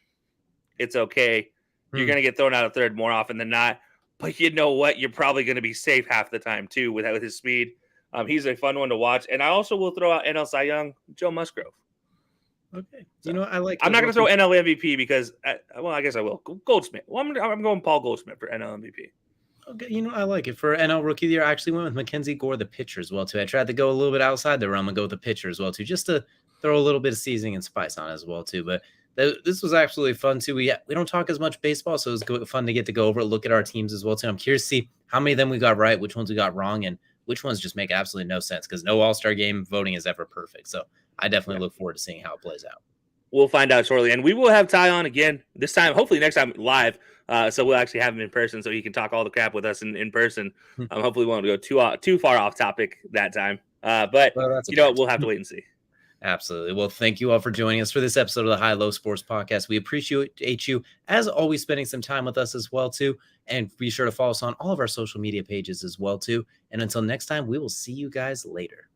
[SPEAKER 2] it's okay. You're going to get thrown out at 3rd more often than not. But you know what? You're probably going to be safe half the time, too, with his speed. He's a fun one to watch. And I also will throw out NL Cy Young, Joe Musgrove.
[SPEAKER 1] Okay. So, I like.
[SPEAKER 2] I'm not going to throw NL MVP because, I guess I will. Goldschmidt. Well, I'm going Paul Goldschmidt for NL MVP.
[SPEAKER 1] Okay, I like it. For NL Rookie of the Year, I actually went with Mackenzie Gore, the pitcher, as well, too. I tried to go a little bit outside the realm and go with the pitcher as well, too, just to throw a little bit of seasoning and spice on it as well, too. But this was absolutely fun, too. We don't talk as much baseball, so it was fun to get to go over it, look at our teams as well, too. I'm curious to see how many of them we got right, which ones we got wrong, and which ones just make absolutely no sense, because no All-Star game voting is ever perfect. So I definitely look forward to seeing how it plays out.
[SPEAKER 2] We'll find out shortly. And we will have Ty on again this time, hopefully next time live. So we'll actually have him in person so he can talk all the crap with us in person. Hopefully we won't go too far off topic that time. But we'll have to wait and see.
[SPEAKER 1] Absolutely. Well, thank you all for joining us for this episode of the High Low Sports Podcast. We appreciate you, as always, spending some time with us as well, too. And be sure to follow us on all of our social media pages as well, too. And until next time, we will see you guys later.